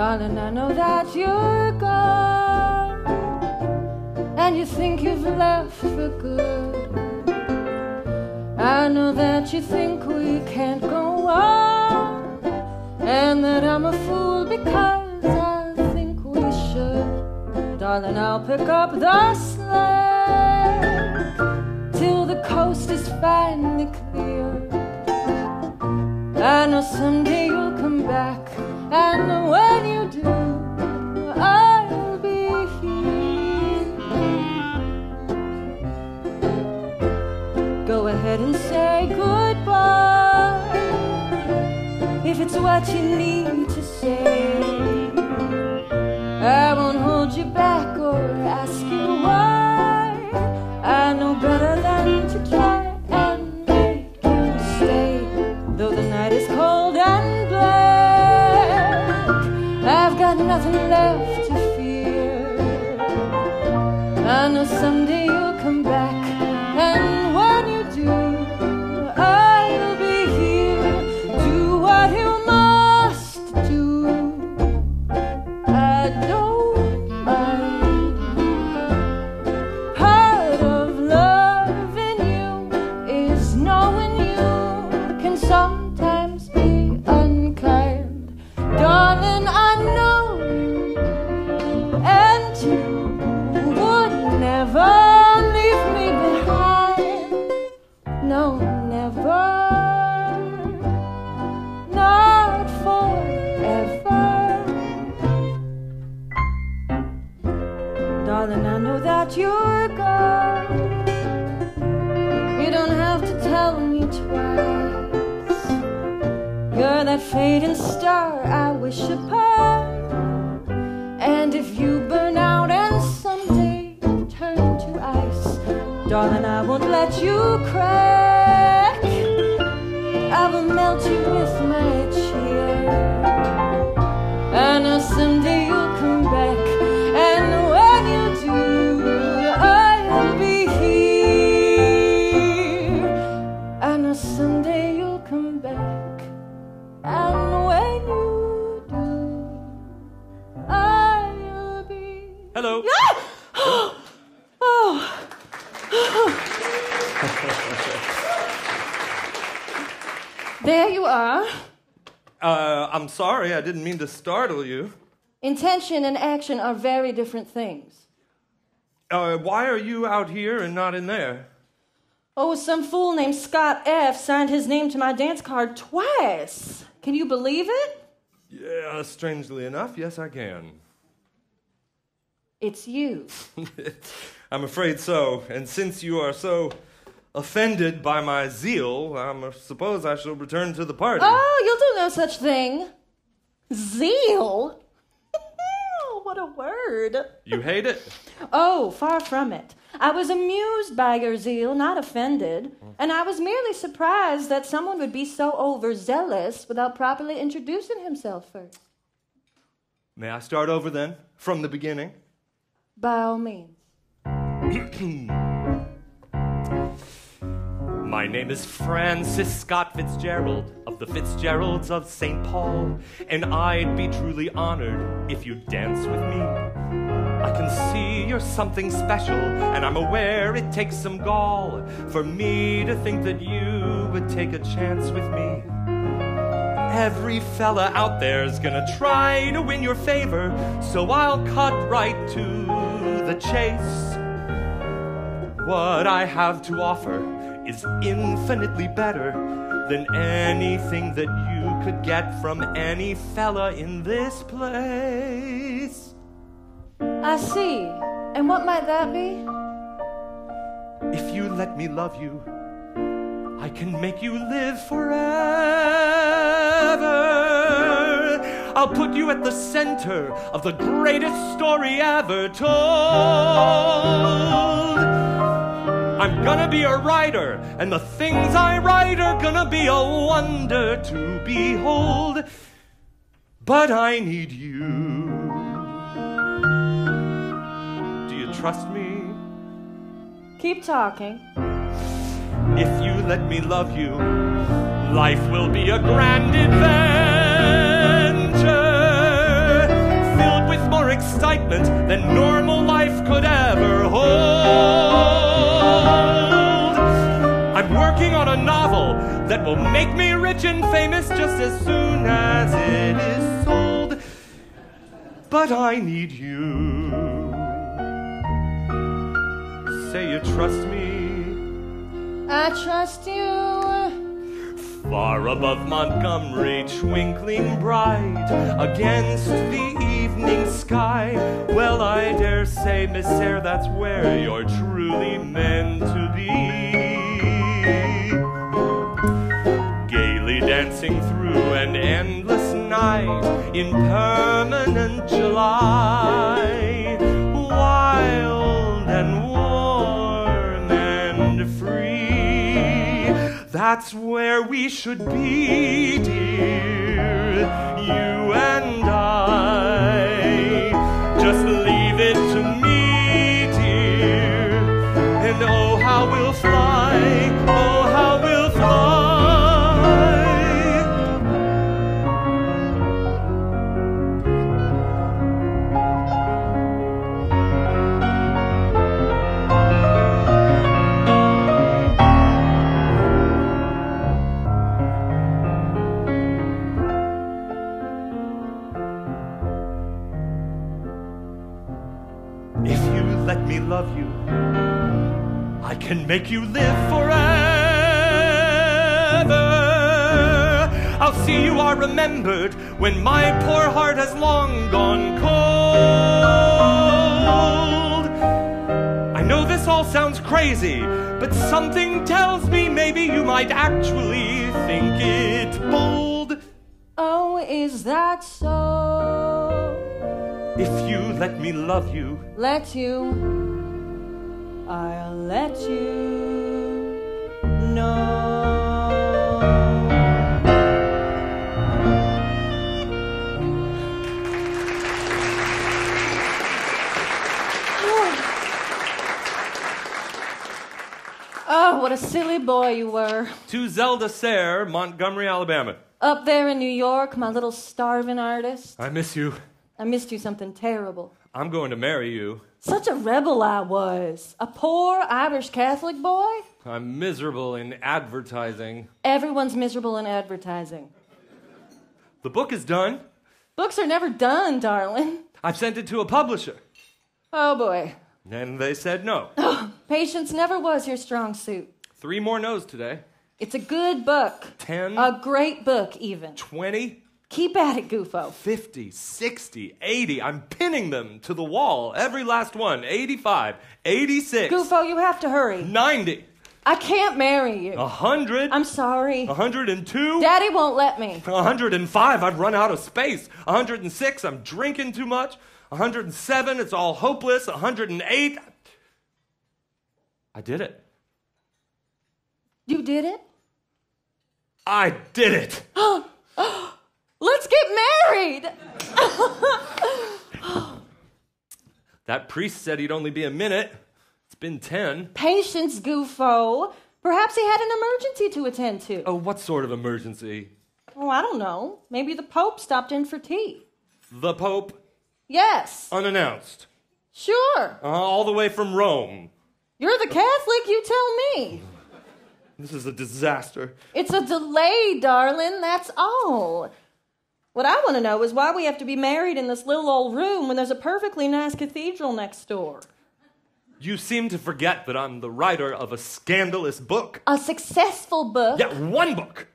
Darling, I know that you're gone, and you think you've left for good. I know that you think we can't go on, and that I'm a fool because I think we should. Darling, I'll pick up the slack till the coast is finally clear. I know someday you'll come back, and when you do, I'll be here. Go ahead and say goodbye if it's what you need to say. I won't hold you back or ask you why. I know better than to try and make you stay. Though the night is cold and black, I've got nothing left to fear. I know someday you'll come back, and when you do, I'll be here. Do what you must do. I don't mind. Part of loving you is knowing you can sometimes be unkind. Darling, I know you, and you would never leave me behind. No, never. Not forever. Darling, I know that you're gone. You don't have to tell me twice. You're that fading star I wish upon. And if you burn out and someday turn to ice, darling, I won't let you crack. I will melt you with my cheer. I know someday you'll come back, and when you do, I'll be here. I know someday you'll come back, and when you do, I'll be... Hello. Oh. There you are. I'm sorry, I didn't mean to startle you. Intention and action are very different things. Why are you out here and not in there? Oh, some fool named Scott F. signed his name to my dance card twice. Can you believe it? Yeah, strangely enough, yes, I can. It's you. I'm afraid so. And since you are so offended by my zeal, I suppose I shall return to the party. Oh, you'll do no such thing. Zeal? What a word. You hate it? Oh, far from it. I was amused by your zeal, not offended. And I was merely surprised that someone would be so overzealous without properly introducing himself first. May I start over then, from the beginning? By all means. My name is Francis Scott Fitzgerald of the Fitzgeralds of St. Paul, and I'd be truly honored if you'd dance with me. I can see you're something special, and I'm aware it takes some gall for me to think that you would take a chance with me. Every fella out there's gonna try to win your favor, so I'll cut right to the chase. What I have to offer is infinitely better than anything that you could get from any fella in this place. I see. And what might that be? If you let me love you, I can make you live forever. I'll put you at the center of the greatest story ever told. I'm gonna be a writer, and the things I write are gonna be a wonder to behold. But I need you. Do you trust me? Keep talking. If you let me love you, life will be a grand adventure. excitement than normal life could ever hold. I'm working on a novel that will make me rich and famous just as soon as it is sold. But I need you. Say you trust me. I trust you. Far above Montgomery, twinkling bright against the evening sky. Well, I dare say, Miss Eyre, that's where you're truly meant to be. Gaily dancing through an endless night in permanent July. Wild and warm and free. That's where we should be, dear, you and I. Just leave it to me, dear, and oh, how we'll fly, oh, how we'll fly. If you let me love you, I can make you live forever. I'll see you are remembered when my poor heart has long gone cold. I know this all sounds crazy, but something tells me maybe you might actually think it bold. Oh, is that so? If you let me love you, Let you. I'll let you know. Oh, what a silly boy you were. to Zelda Sayre, Montgomery, Alabama. Up there in New York, my little starving artist. I miss you. I missed you something terrible. I'm going to marry you. Such a rebel I was. A poor Irish Catholic boy? I'm miserable in advertising. Everyone's miserable in advertising. The book is done. Books are never done, darling. I've sent it to a publisher. Oh, boy. And they said no. Patience never was your strong suit. 3 more no's today. It's a good book. 10, A great book, even. 20, Keep at it, Goofo. 50, 60, 80. I'm pinning them to the wall. Every last one. 85, 86. Goofo, you have to hurry. 90. I can't marry you. 100. I'm sorry. 102. Daddy won't let me. 105. I've run out of space. 106. I'm drinking too much. 107. It's all hopeless. 108. I did it. You did it? I did it. Let's get married! That priest said he'd only be a minute. It's been 10. Patience, Goofo. Perhaps he had an emergency to attend to. Oh, what sort of emergency? Oh, I don't know. Maybe the Pope stopped in for tea. The Pope, Yes. unannounced. Sure. All the way from Rome. You're the Catholic, you tell me. This is a disaster. It's a delay, darling, that's all. What I want to know is why we have to be married in this little old room when there's a perfectly nice cathedral next door. You seem to forget that I'm the writer of a scandalous book. A successful book? Yeah, 1 book.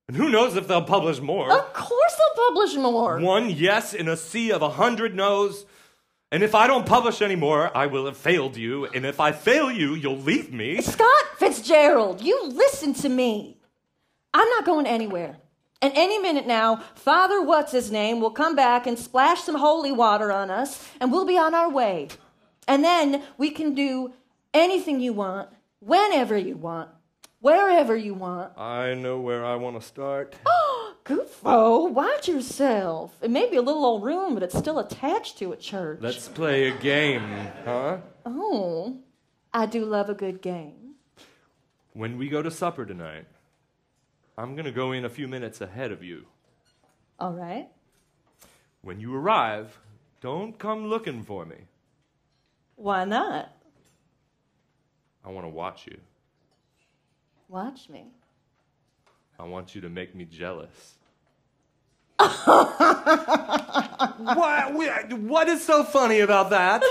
And who knows if they'll publish more. Of course they'll publish more. 1 yes in a sea of 100 no's. And if I don't publish anymore, I will have failed you. And if I fail you, you'll leave me. Scott Fitzgerald, you listen to me. I'm not going anywhere. And any minute now, Father What's-His-Name will come back and splash some holy water on us, and we'll be on our way. And then we can do anything you want, whenever you want, wherever you want. I know where I want to start. Goofo, watch yourself. It may be a little old room, but it's still attached to a church. Let's play a game, huh? Oh, I do love a good game. When we go to supper tonight, I'm going to go in a few minutes ahead of you. All right. When you arrive, Don't come looking for me. Why not? I want to watch you. Watch me. I want you to make me jealous. What is so funny about that?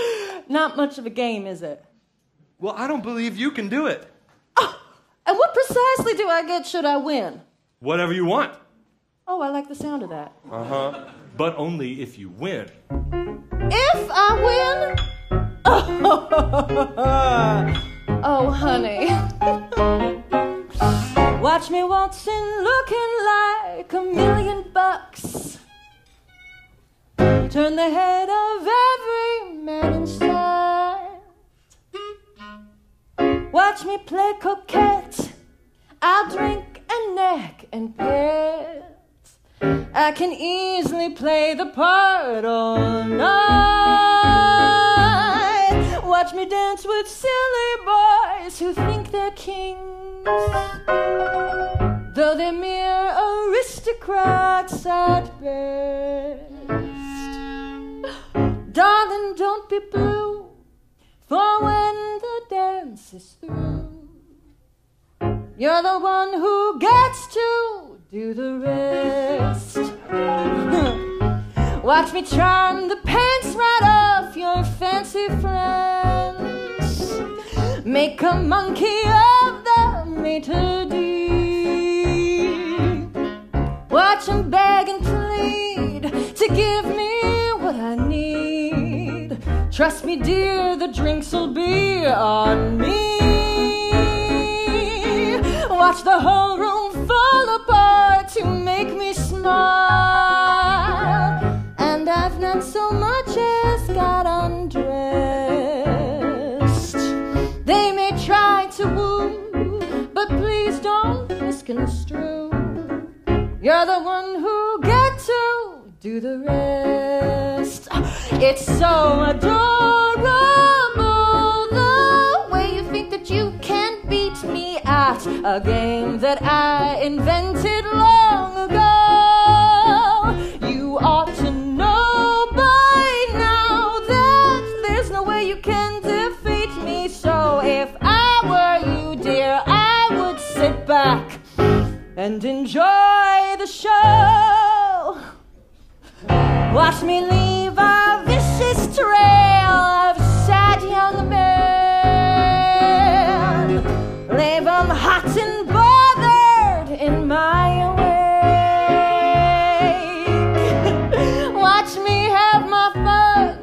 Not much of a game, is it? Well, I don't believe you can do it. And what precisely do I get should I win? Whatever you want. Oh, I like the sound of that. Uh-huh. But only if you win. If I win? Oh, honey. Watch me waltzing, looking like $1,000,000. Turn the head of every man in sight. Watch me play coquette. I'll drink and neck and pet. I can easily play the part all night. Watch me dance with silly boys who think they're kings, though they're mere aristocrats at best. Darling, don't be blue, for when the dance is through, you're the one who gets to do the rest. Watch me charm the pants right off your fancy friends, make a monkey of the maitre d'. Watch him beg and plead to give me what I need. Trust me, dear, the drinks'll be on me. Watch the whole room fall apart to make me smile, and I've not so much as got undressed. They may try to woo, but please don't misconstrue. You're the one who get to do the rest. It's so adorable the way you think that you can beat me at a game that I invented long ago. You ought to know by now that there's no way you can defeat me. So if I were you, dear, I would sit back and enjoy the show. Watch me leave a vicious trail of sad young men, leave them hot and bothered in my wake. Watch me have my fun,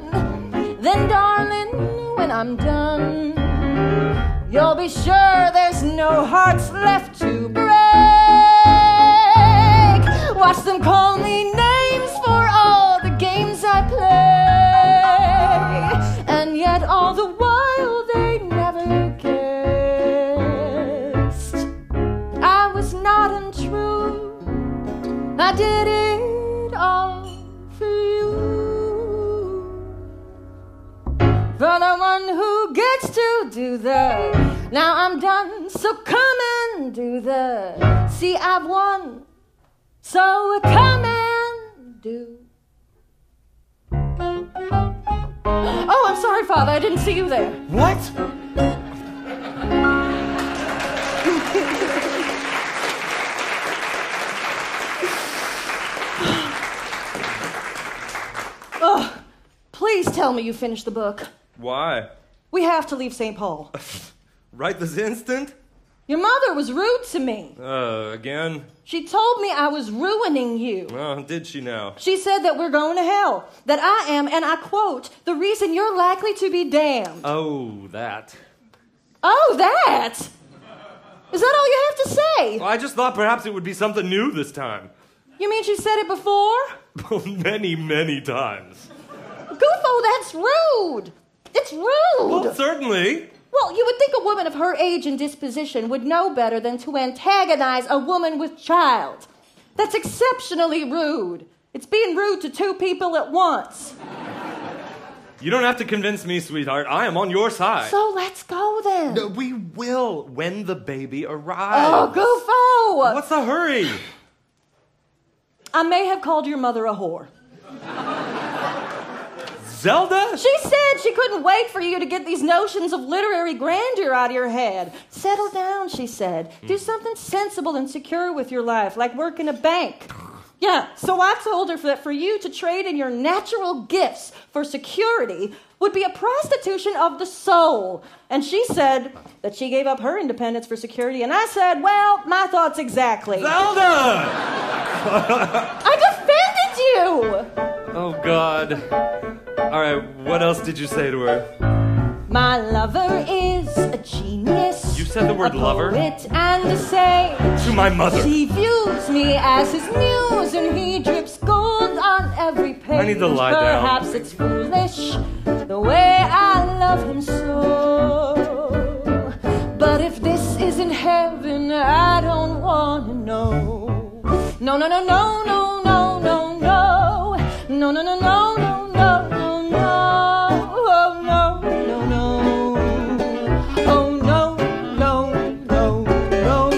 then darling, when I'm done, you'll be sure there's no hearts left to break. Watch them call me names for all the games I play, and yet all the while they never guessed I was not untrue. I did it all for you, for the one who gets to do the. Now I'm done, so come and do the. See, I've won, so come and do. Oh, I'm sorry, Father, I didn't see you there. What? Oh, please tell me you finished the book. Why? We have to leave St. Paul. Right this instant? Your mother was rude to me. Again? She told me I was ruining you. Oh, did she now? She said that we're going to hell, that I am, and I quote, the reason you're likely to be damned. Oh, that. Oh, that? Is that all you have to say? Well, I just thought perhaps it would be something new this time. You mean she said it before? Many, many times. Gufo, that's rude. It's rude. Well, certainly. Well, you would think a woman of her age and disposition would know better than to antagonize a woman with child. That's exceptionally rude. It's being rude to two people at once. You don't have to convince me, sweetheart. I am on your side. So let's go then. No, we will when the baby Oh, arrives. Gufo! What's the hurry? I may have called your mother a whore. Zelda? She said she couldn't wait for you to get these notions of literary grandeur out of your head. Settle down, she said. Do something sensible and secure with your life, like work in a bank. Yeah, so I told her that for you to trade in your natural gifts for security would be a prostitution of the soul. And she said that she gave up her independence for security, and I said, well, my thoughts exactly. Zelda! I defended you! Oh, God. All right, what else did you say to her? My lover is a genius. You said the word lover? A poet and a sage. To my mother. He views me as his muse, and he drips gold on every page. I need to lie down. Perhaps it's foolish, the way I love him so. But if this isn't heaven, I don't want to know. No, no, no, no, no, no, no, no. No, no, no, no, no, no, no, no. Oh, no, no, no. Oh, no, no, no, no,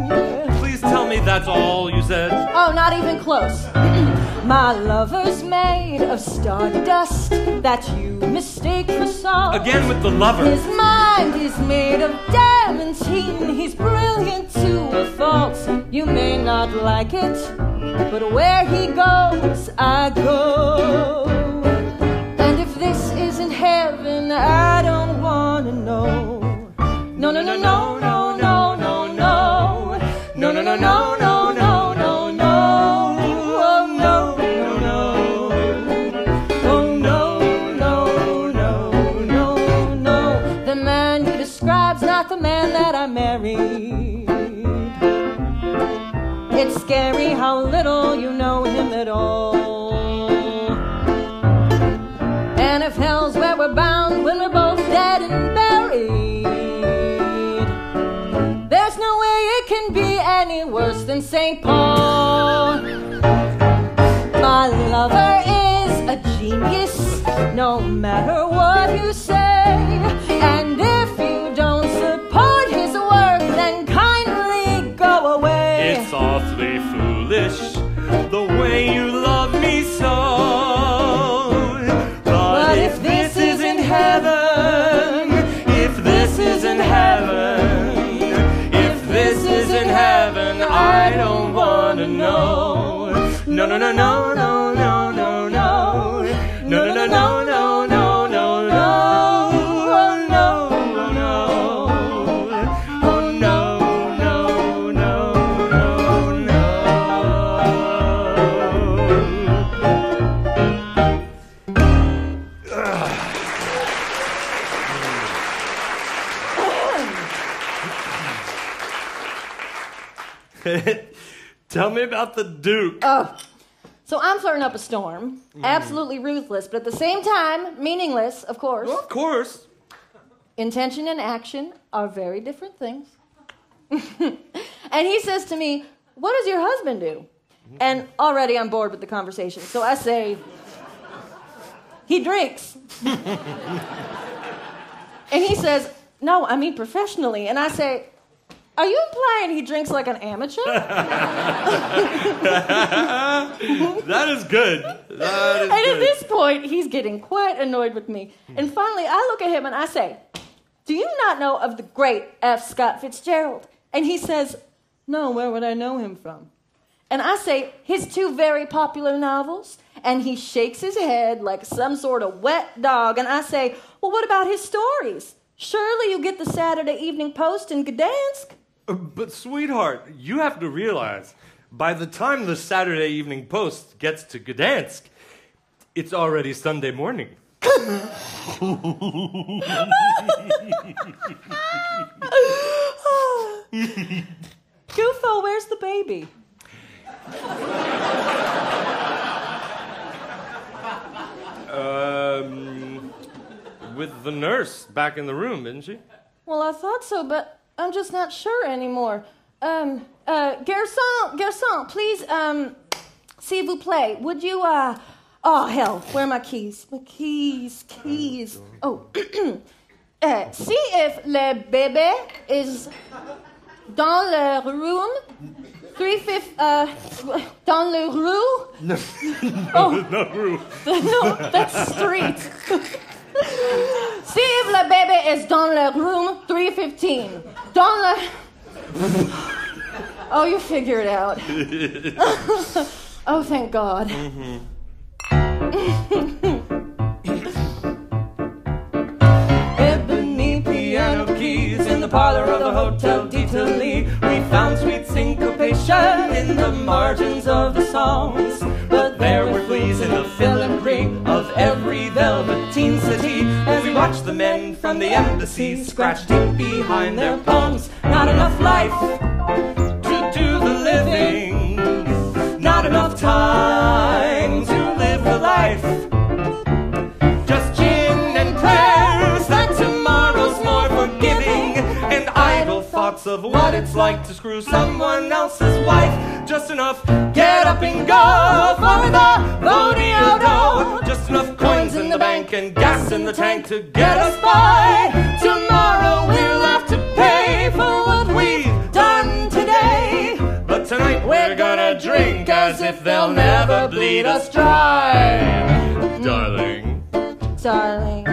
no. Please tell me that's all you said. Oh, not even close. My lover's made of stardust that you mistake for salt. Again with the lover. His mind is made of diamantine. He's brilliant to a fault. You may not like it, but where he goes, I go. And if this isn't heaven, I don't want to know. No, no, no, no, no, no, no, no. No, no, no, no, no, no, no, no. Oh, no, no, no. Oh, no, no, no, no, no. The man you describe's not the man that I married. It's scary how little you know him at all. And if hell's where we're bound when we're both dead and buried, there's no way it can be any worse than St. Paul. My lover is a genius, no matter what you say. And if you don't support his work, then kindly go away. It's awfully foolish, the way you love me so. But if this isn't heaven, if this isn't heaven, if this isn't heaven, I don't want to know. No, no, no, no, no, no, no, no. No, no, no, no, no, no, no, no. Oh, no, no, no. Oh, no, no, no, no, no. Tell me about the Duke. Oh, so I'm flirting up a storm. Absolutely ruthless, but at the same time, meaningless, of course. Well, of course. Intention and action are very different things. And he says to me, what does your husband do? And already I'm bored with the conversation. So I say, he drinks. And he says, no, I mean professionally. And I say, are you implying he drinks like an amateur? That is good. That is And at good. this point, he's getting quite annoyed with me. And finally, I look at him and I say, do you not know of the great F. Scott Fitzgerald? And he says, no, where would I know him from? And I say, his two very popular novels. And he shakes his head like some sort of wet dog. And I say, well, what about his stories? Surely you get the Saturday Evening Post in Gdansk. But, sweetheart, you have to realize, by the time the Saturday Evening Post gets to Gdansk, it's already Sunday morning. Gufo, where's the baby? With the nurse back in the room, isn't she? Well, I thought so, but I'm just not sure anymore. Garçon, please, s'il vous plaît, would you, oh, hell, where are my keys? My keys. Oh, see if le bébé is dans le room. Dans le rue? No, Oh. no roof. No, that's street. Steve le bébé is dans le room 315. Dans le... Oh, you figure it out. Oh, thank God. Ebony piano keys in the parlor of the Hotel d'Italie. We found sweet syncopation in the margins of the songs. But there were fleas in the filigree of every velveteen city as we watched the men from the embassy scratch deep behind their palms. Not enough life to do the living, not enough time to live the life. Just gin and prayers that tomorrow's more forgiving, and idle thoughts of what it's like to screw someone else's wife. Just enough get up and go for the rodeo dough. Just enough coins in the bank and gas in the tank to get us by. Tomorrow we'll have to pay for what we've done today. But tonight we're gonna drink as if they'll never bleed us dry. Darling. Darling.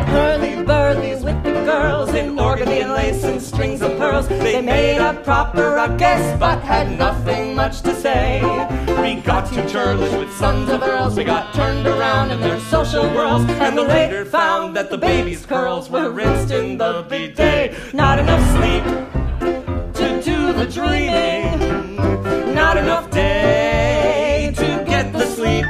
Hurly-burly with the girls in organdy and lace and strings of pearls. They made a proper ruckus but had nothing much to say. We got too churlish with sons of earls. We got turned around in their social whirls, and the later found that the baby's curls were rinsed in the bidet. Not enough sleep to do the dreaming, not enough day to get the sleep.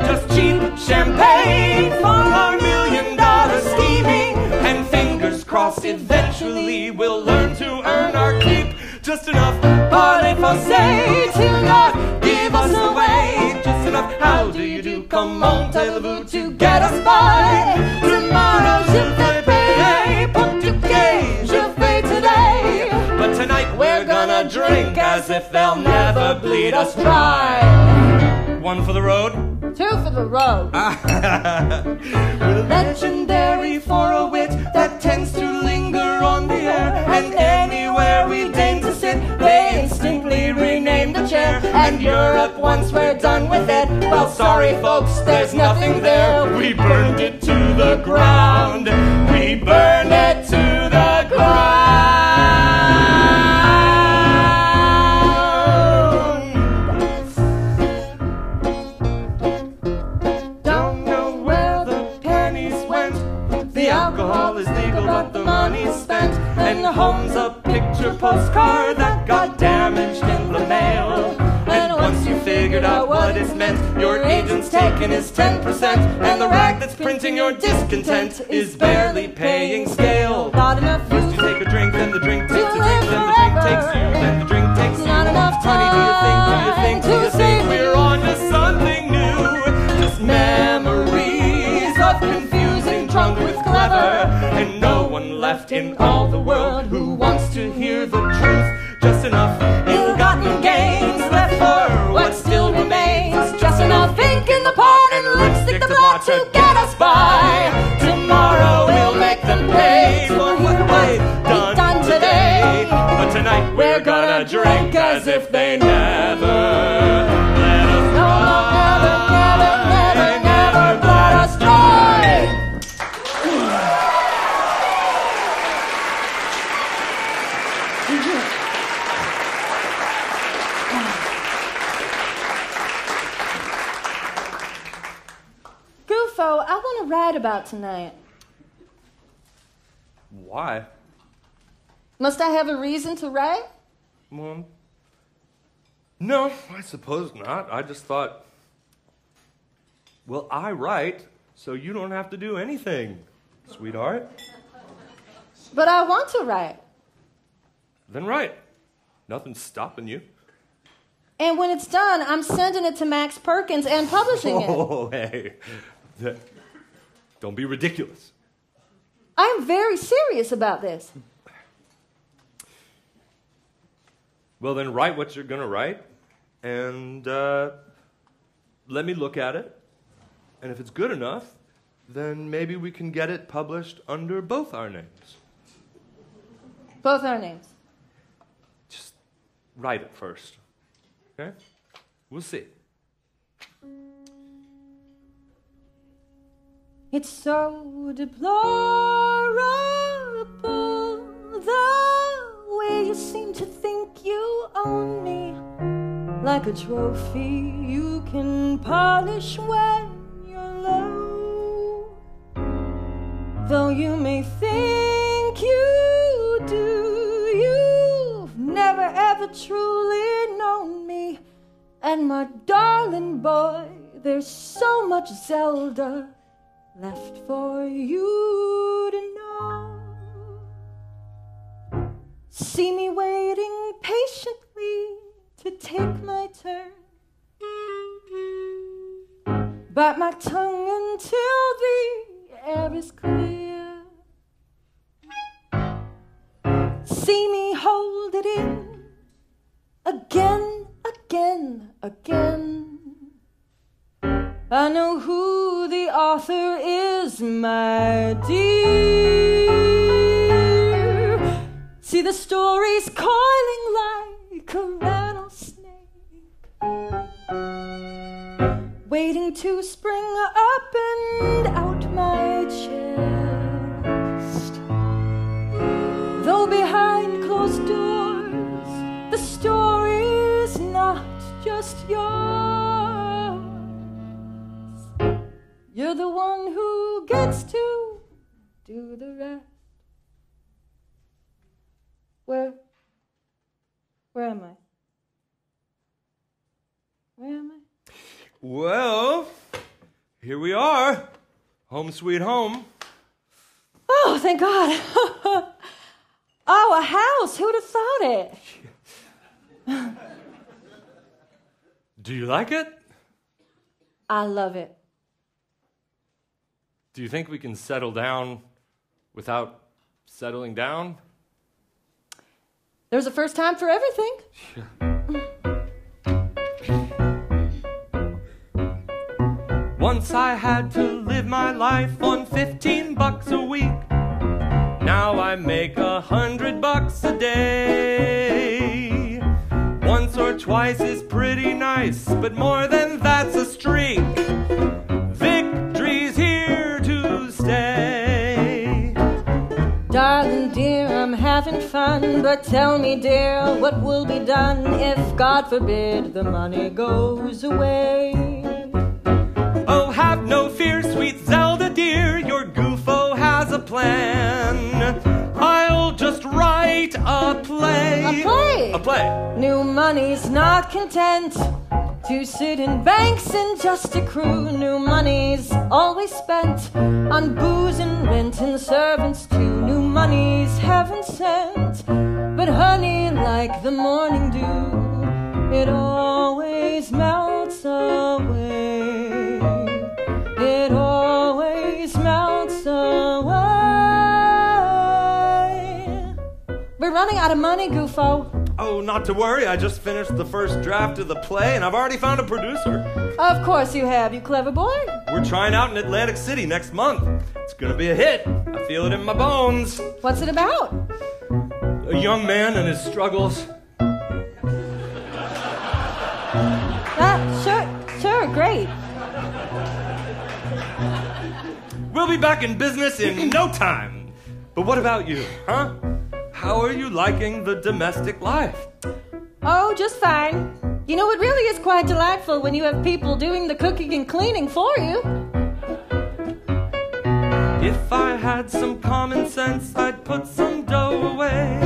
Just cheap champagne for our $1 million scheming, and fingers crossed eventually we'll learn to earn our keep. Just enough parlez-vous to not give us away. Just enough how do you do, comment allez-vous to get us by. Tomorrow je vais payer pour tout que je fais today. But tonight we're gonna drink as if they'll never bleed us dry. One for the road. Two for the road. We're legendary for a wit that tends to linger on the air, and anywhere we deign to sit, they instantly rename the chair. And Europe, once we're done with it, well, sorry folks, there's nothing there. We burned it to the ground. We burned it to the ground. Alcohol is legal, but the money's spent, and the home's a picture postcard that got damaged in the mail. And once you figured out what it's meant, your agent's taking his 10%, and the rag that's printing your discontent is barely paying scale. Not enough First you take a drink, then the drink takes a drink, then the drink takes you, then the drink takes you. Not enough Honey, do you think time we're on to something new? Just memories of confusing drunk with clever, and no one left in all the world who wants to hear the truth. Just enough ill-gotten gains left for what still remains. Just enough ink in the pot and lipstick to blot to get us by. Tomorrow we'll make them pay for what they've done today. But tonight we're gonna drink as if they never let us never let us die. Gufo, I want to write about tonight. Why? Must I have a reason to write? Well, no, I suppose not. I just thought, well, I write, so you don't have to do anything, sweetheart. But I want to write. Then write. Nothing's stopping you. And when it's done, I'm sending it to Max Perkins and publishing it. Oh, hey. Don't be ridiculous. I'm very serious about this. Well, then write what you're going to write, and let me look at it. And if it's good enough, then maybe we can get it published under both our names. Both our names. write it first. Okay? We'll see. It's so deplorable the way you seem to think you own me, like a trophy you can polish when you're low. Though you may think you do, you've never ever truly known me. And my darling boy, there's so much Zelda left for you to know. See me waiting patiently to take my turn. Bite my tongue until the air is clear. See me hold it in again, again, again. I know who the author is, my dear. See the stories coiling like a rattlesnake, waiting to spring up and out my chest. Though behind closed doors, the story's not just yours. You're the one who gets to do the rest. Where am I? Where am I? Well, here we are. Home sweet home. Oh, thank God. Oh, a house. Who'd have thought it? Do you like it? I love it. Do you think we can settle down without settling down? There's a first time for everything. Once I had to live my life on $15 a week. Now I make $100 a day. Once or twice is pretty nice, but more than that's a streak. Victory's here to stay. Darling dear, I'm having fun, but tell me dear, what will be done if, God forbid, the money goes away? Oh, have no fear, sweet Zelda dear, your goofo has a plan. I'll just write a play. A play? A play. New money's not content to sit in banks and just accrue. New money's always spent on booze and rent and servants too. New money's heaven sent, but honey, like the morning dew, it always melts away. It always melts away. We're running out of money, Goofo. Oh, not to worry. I just finished the first draft of the play, and I've already found a producer. Of course you have, you clever boy. We're trying out in Atlantic City next month. It's gonna be a hit. I feel it in my bones. What's it about? A young man and his struggles. Sure, great. We'll be back in business in no time. But what about you, huh? How are you liking the domestic life? Oh, just fine. You know, it really is quite delightful when you have people doing the cooking and cleaning for you. If I had some common sense, I'd put some dough away.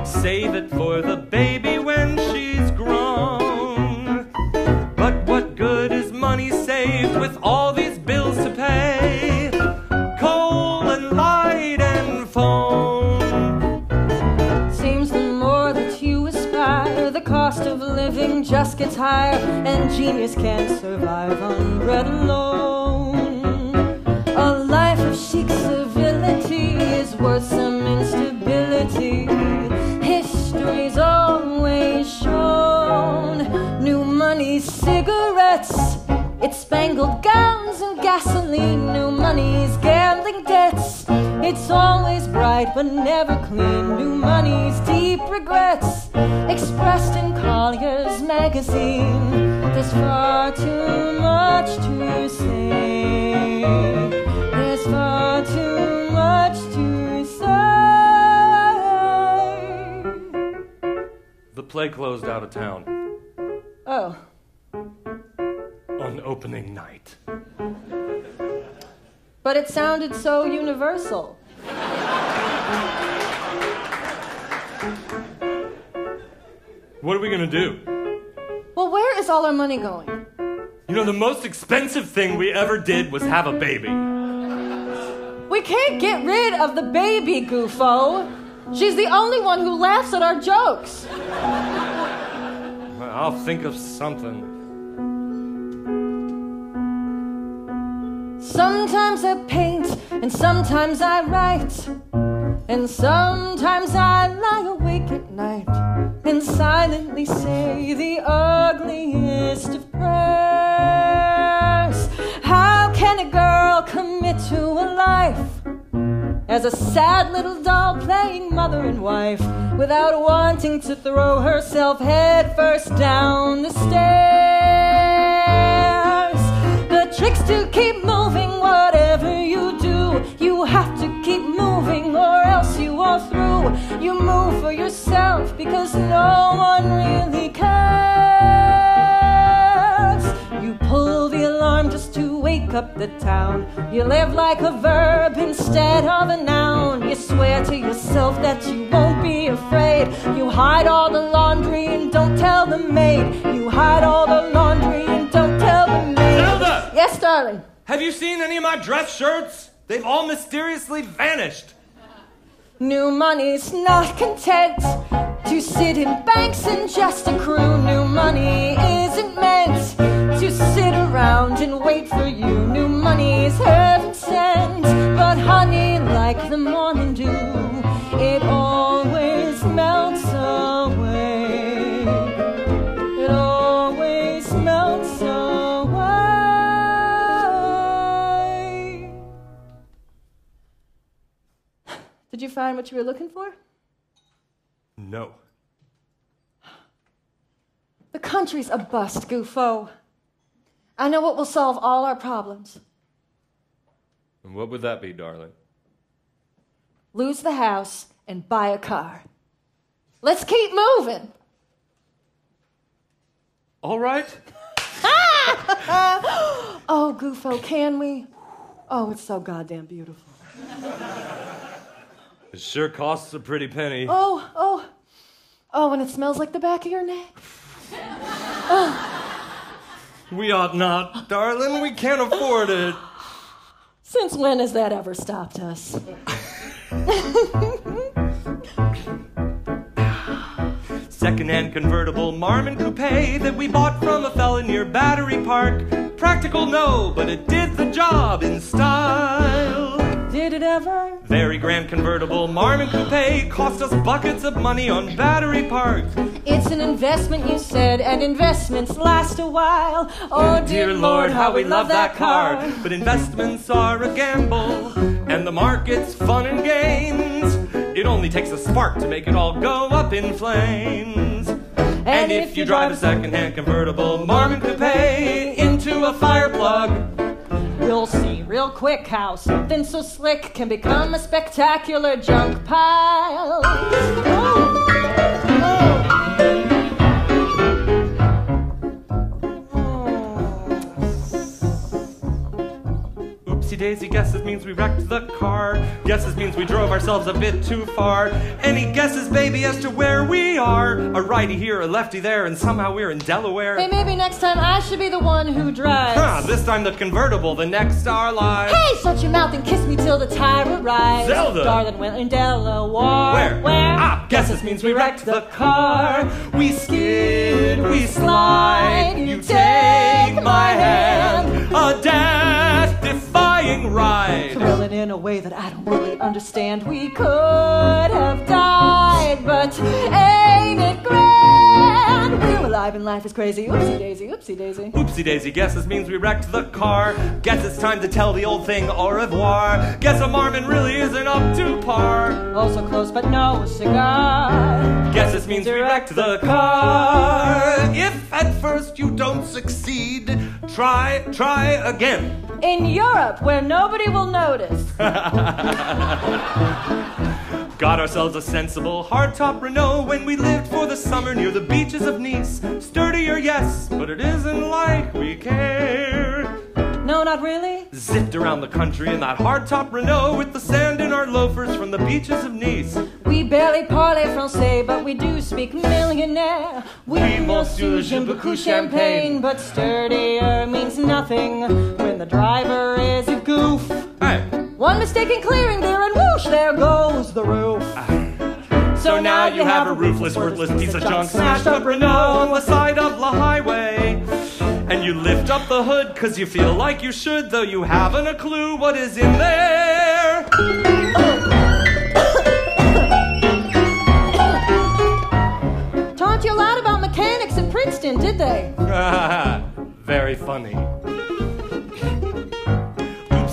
Save it for the baby when she's grown. But what good is money saved with all these bills to pay? Coal and light and phone. Seems the more that you aspire, the cost of living just gets higher, and genius can't survive on bread alone. A life of chic civility is worth some instability. History's always shown new money, cigarettes, it's spangled gowns and gasoline. New money's gambling debts, it's always bright bright but never clean. New money's deep regrets expressed in Collier's magazine. There's far too much to say. There's far too much to say. The play closed out of town Oh. on opening night. But it sounded so universal. What are we gonna do? Well, where is all our money going? You know, the most expensive thing we ever did was have a baby. We can't get rid of the baby, Gufo. She's the only one who laughs at our jokes. I'll think of something. Sometimes I paint, and sometimes I write, and sometimes I lie awake at night and silently say the ugliest of prayers. How can a girl commit to a life as a sad little doll playing mother and wife without wanting to throw herself headfirst down the stairs? The trick's to keep moving, whatever you do. You have to keep moving or else you are through. You move for yourself because no one really cares. You pull the alarm just to wake up the town. You live like a verb instead of a noun. You swear to yourself that you won't be afraid. You hide all the laundry and don't tell the maid. You hide all the laundry and don't tell the maid. Zelda! Yes, darling. Have you seen any of my dress shirts? They've all mysteriously vanished. New money's not content to sit in banks and just accrue. New money isn't meant to sit around and wait for you. New money's heaven sent, but honey, like the morning dew, it always melts away. It always melts away. Did you find what you were looking for? No. The country's a bust, Gufo. I know what will solve all our problems. And what would that be, darling? Lose the house and buy a car. Let's keep moving. All right. Oh, Gufo, can we? Oh, it's so goddamn beautiful. It sure costs a pretty penny. Oh, and it smells like the back of your neck. We ought not, darling. We can't afford it. Since when has that ever stopped us? Second-hand convertible Marmon coupe that we bought from a fella near Battery Park. Practical, no, but it did the job in style. Did it ever? Very grand convertible Marmon coupe cost us buckets of money on Battery Park. It's an investment, you said, and investments last a while. Oh, Dear Lord, how we love that car. But investments are a gamble, and the market's fun and games. It only takes a spark to make it all go up in flames. And if you drive a second-hand convertible Marmon coupe into a fire plug, you'll see real quick how something so slick can become a spectacular junk pile. Oopsie daisy, guesses means we wrecked the car. Guesses means we drove ourselves a bit too far. Any guesses, baby, as to where we are? A righty here, a lefty there, and somehow we're in Delaware. Hey, maybe next time I should be the one who drives. This time the convertible, the next our lives. Hey, shut your mouth and kiss me till the tire arrives. Zelda! Darling, we're in Delaware. Where? Guesses means we wrecked the car. We skid, we slide. You take my hand. A death-defying ride. Thrilling in a way that I don't really understand. We could have died, but ain't it grand? We were like alive and life is crazy. Oopsie daisy, oopsie daisy. Oopsie daisy, guess this means we wrecked the car. Guess it's time to tell the old thing au revoir. Guess a Marmon really isn't up to par. Also close but no cigar. Guess this means we wrecked the car. If at first you don't succeed, try again. In Europe, where nobody will notice. Got ourselves a sensible hardtop Renault when we lived for the summer near the beaches of Nice. Sturdier, yes, but it isn't like we care. No, not really. Zipped around the country in that hardtop Renault with the sand in our loafers from the beaches of Nice. We barely parle français, but we do speak millionaire. Oui, monsieur, j'aime beaucoup champagne. But sturdier means nothing when the driver is a goof. Hey. One mistaken clearing gear and whoosh, there goes the roof. So now you have a roofless, worthless piece of junk smashed up Renault on the side of the highway. And you lift up the hood cause you feel like you should, though you haven't a clue what is in there. Taught you a lot about mechanics at Princeton, did they? Very funny.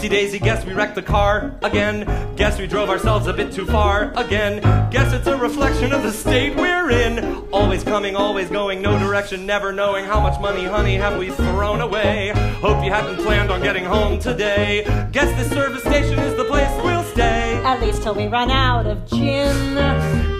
Oopsie daisy, guess we wrecked the car again. Guess we drove ourselves a bit too far again. Guess it's a reflection of the state we're in. Always coming, always going, no direction, never knowing how much money, honey, have we thrown away. Hope you hadn't planned on getting home today. Guess this service station is the place we'll stay. At least till we run out of gin.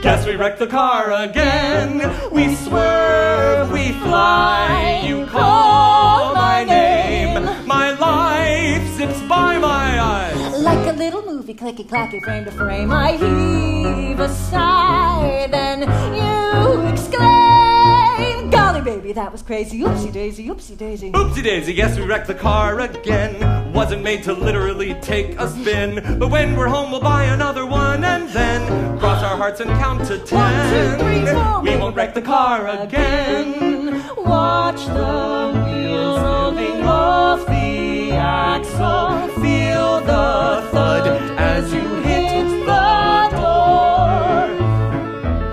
Guess we wrecked the car again. We swerve, we fly. You call my name. My life zips by my eyes. Like a little movie, clicky clacky, frame to frame. I heave a sigh, then you exclaim, golly baby, that was crazy. Oopsie daisy, oopsie daisy. Oopsie daisy, guess we wrecked the car again. Wasn't made to literally take a spin, but when we're home we'll buy another one and then cross our hearts and count to 10. 1, 2, 3, 4. We won't wreck the car again. Watch the wheels rolling off the axle. Feel the thud as you hit the door.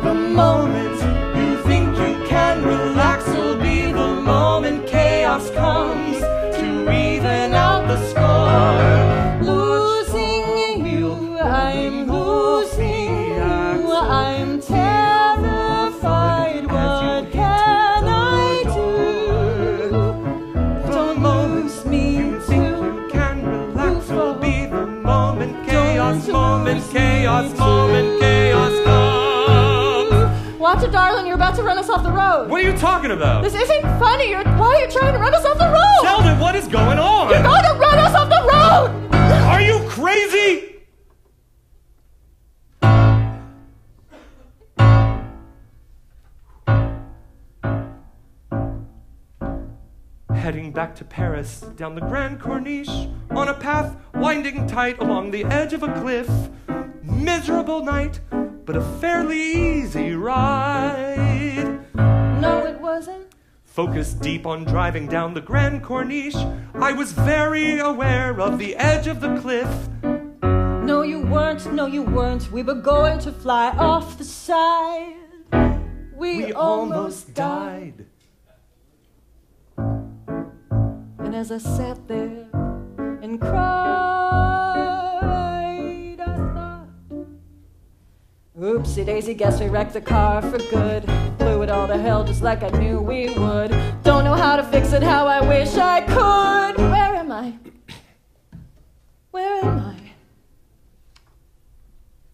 The moment you think you can relax will be the moment chaos comes to even out the score. Losing you, I'm losing you, I'm terrified. What can I do? Don't lose me too. Can relax will be the moment chaos, moment chaos, moment chaos comes. Watch it, darling, you're about to run us off the road. What are you talking about? This isn't funny. Why are you trying to run us off the road? Sheldon, what is going on? You're going to run us off the road! Are you crazy? Heading back to Paris, down the Grand Corniche, on a path winding tight along the edge of a cliff. Miserable night, but a fairly easy ride. No, it wasn't. Focused deep on driving down the Grand Corniche, I was very aware of the edge of the cliff. No, you weren't. No, you weren't. We were going to fly off the side. We almost died. And as I sat there and cried, I thought, oopsie daisy, guess we wrecked the car for good. Blew it all to hell just like I knew we would. Don't know how to fix it, how I wish I could. Where am I? Where am I?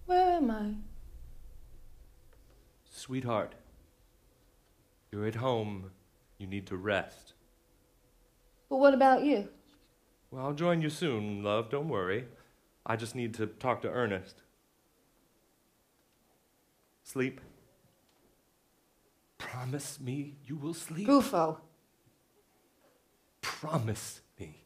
Where am I? Sweetheart, you're at home. You need to rest. But what about you? Well, I'll join you soon, love. Don't worry. I just need to talk to Ernest. Sleep. Promise me you will sleep. Goofo. Promise me.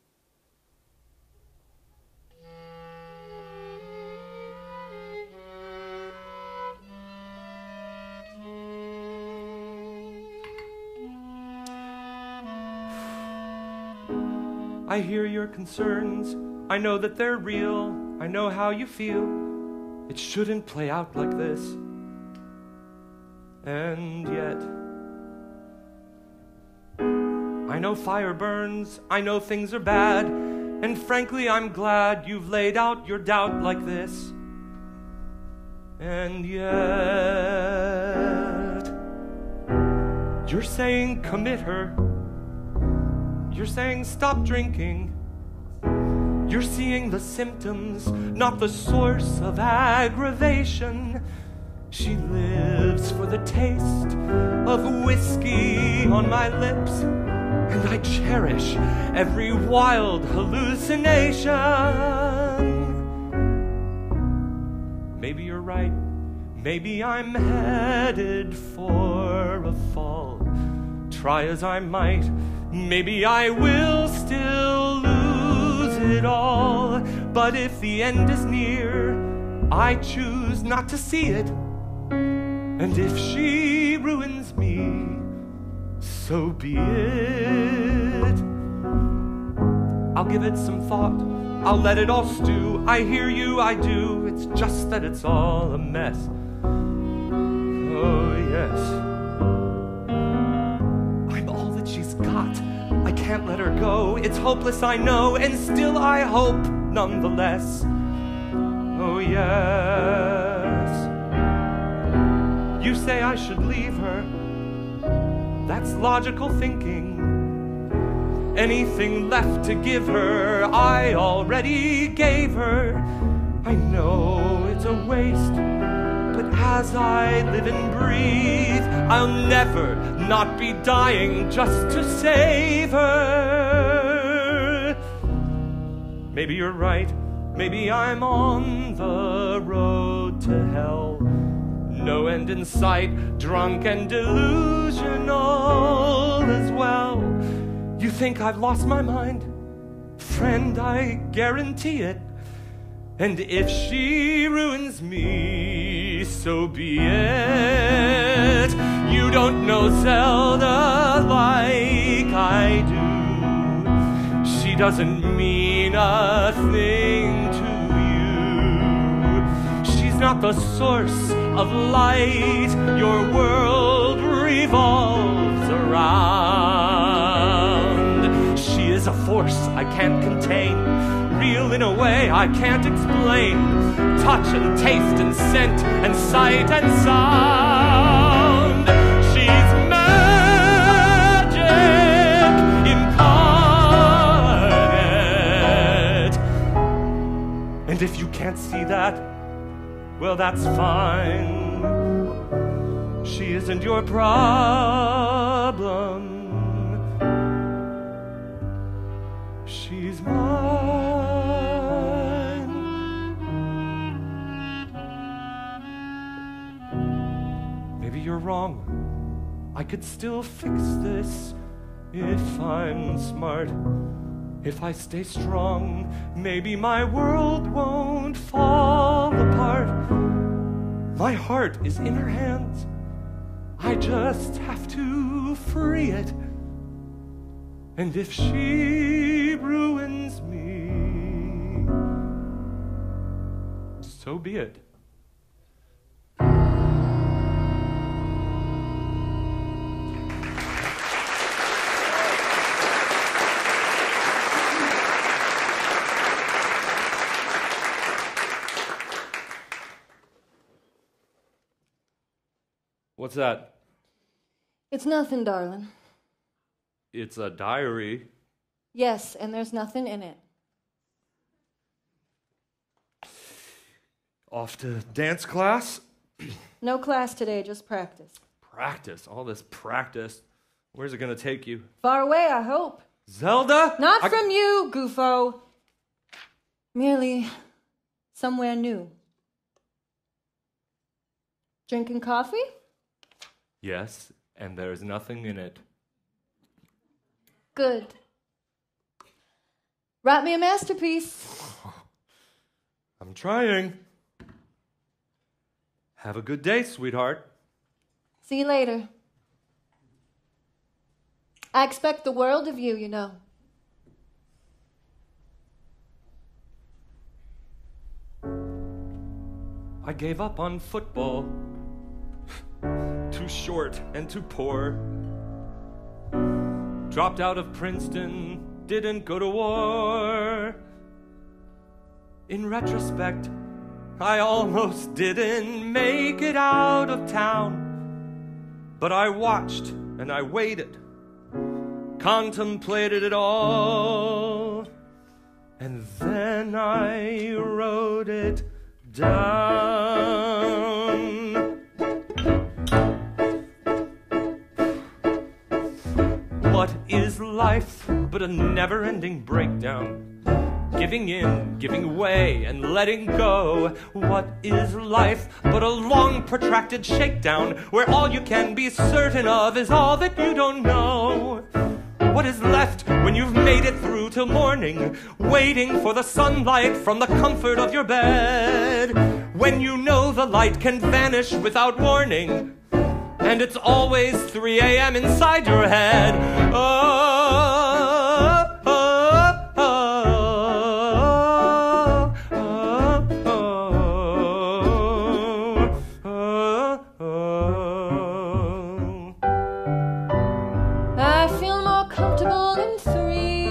I hear your concerns. I know that they're real. I know how you feel. It shouldn't play out like this. And yet, know fire burns, I know things are bad, and frankly I'm glad you've laid out your doubt like this. And yet, you're saying commit her. You're saying stop drinking. You're seeing the symptoms, not the source of aggravation. She lives for the taste of whiskey on my lips, and I cherish every wild hallucination. Maybe you're right. Maybe I'm headed for a fall. Try as I might, maybe I will still lose it all. But if the end is near, I choose not to see it. And if she ruins me, so be it. I'll give it some thought, I'll let it all stew. I hear you, I do, it's just that it's all a mess. Oh yes, I'm all that she's got, I can't let her go. It's hopeless, I know, and still I hope nonetheless. Oh yes, you say I should leave her. That's logical thinking. Anything left to give her, I already gave her. I know it's a waste, but as I live and breathe, I'll never not be dying just to save her. Maybe you're right, maybe I'm on the road to hell. No end in sight, drunk and delusional as well. You think I've lost my mind? Friend, I guarantee it. And if she ruins me, so be it. You don't know Zelda like I do. She doesn't mean a thing to you. She's not the source of light your world revolves around. She is a force I can't contain, real in a way I can't explain. Touch and taste and scent and sight and sound. She's magic incarnate. And if you can't see that, well, that's fine. She isn't your problem. She's mine. Maybe you're wrong. I could still fix this if I'm smart. If I stay strong, maybe my world won't fall apart. My heart is in her hands. I just have to free it. And if she ruins me, so be it. What's that? It's nothing, darling. It's a diary. Yes, and there's nothing in it. Off to dance class? No class today, just practice. Practice? All this practice. Where's it gonna take you? Far away, I hope. Zelda? Not from you, goofo. Merely somewhere new. Drinking coffee? Yes, and there's nothing in it. Good. Write me a masterpiece. I'm trying. Have a good day, sweetheart. See you later. I expect the world of you, you know. I gave up on football. Too short and too poor. dropped out of Princeton, didn't go to war. In retrospect, I almost didn't make it out of town. But I watched and I waited, contemplated it all, and then I wrote it down. What is life but a never-ending breakdown? Giving in, giving way, and letting go. What is life but a long, protracted shakedown, where all you can be certain of is all that you don't know? What is left when you've made it through till morning, waiting for the sunlight from the comfort of your bed? When you know the light can vanish without warning, and it's always 3 a.m. inside your head. I feel more comfortable in 3,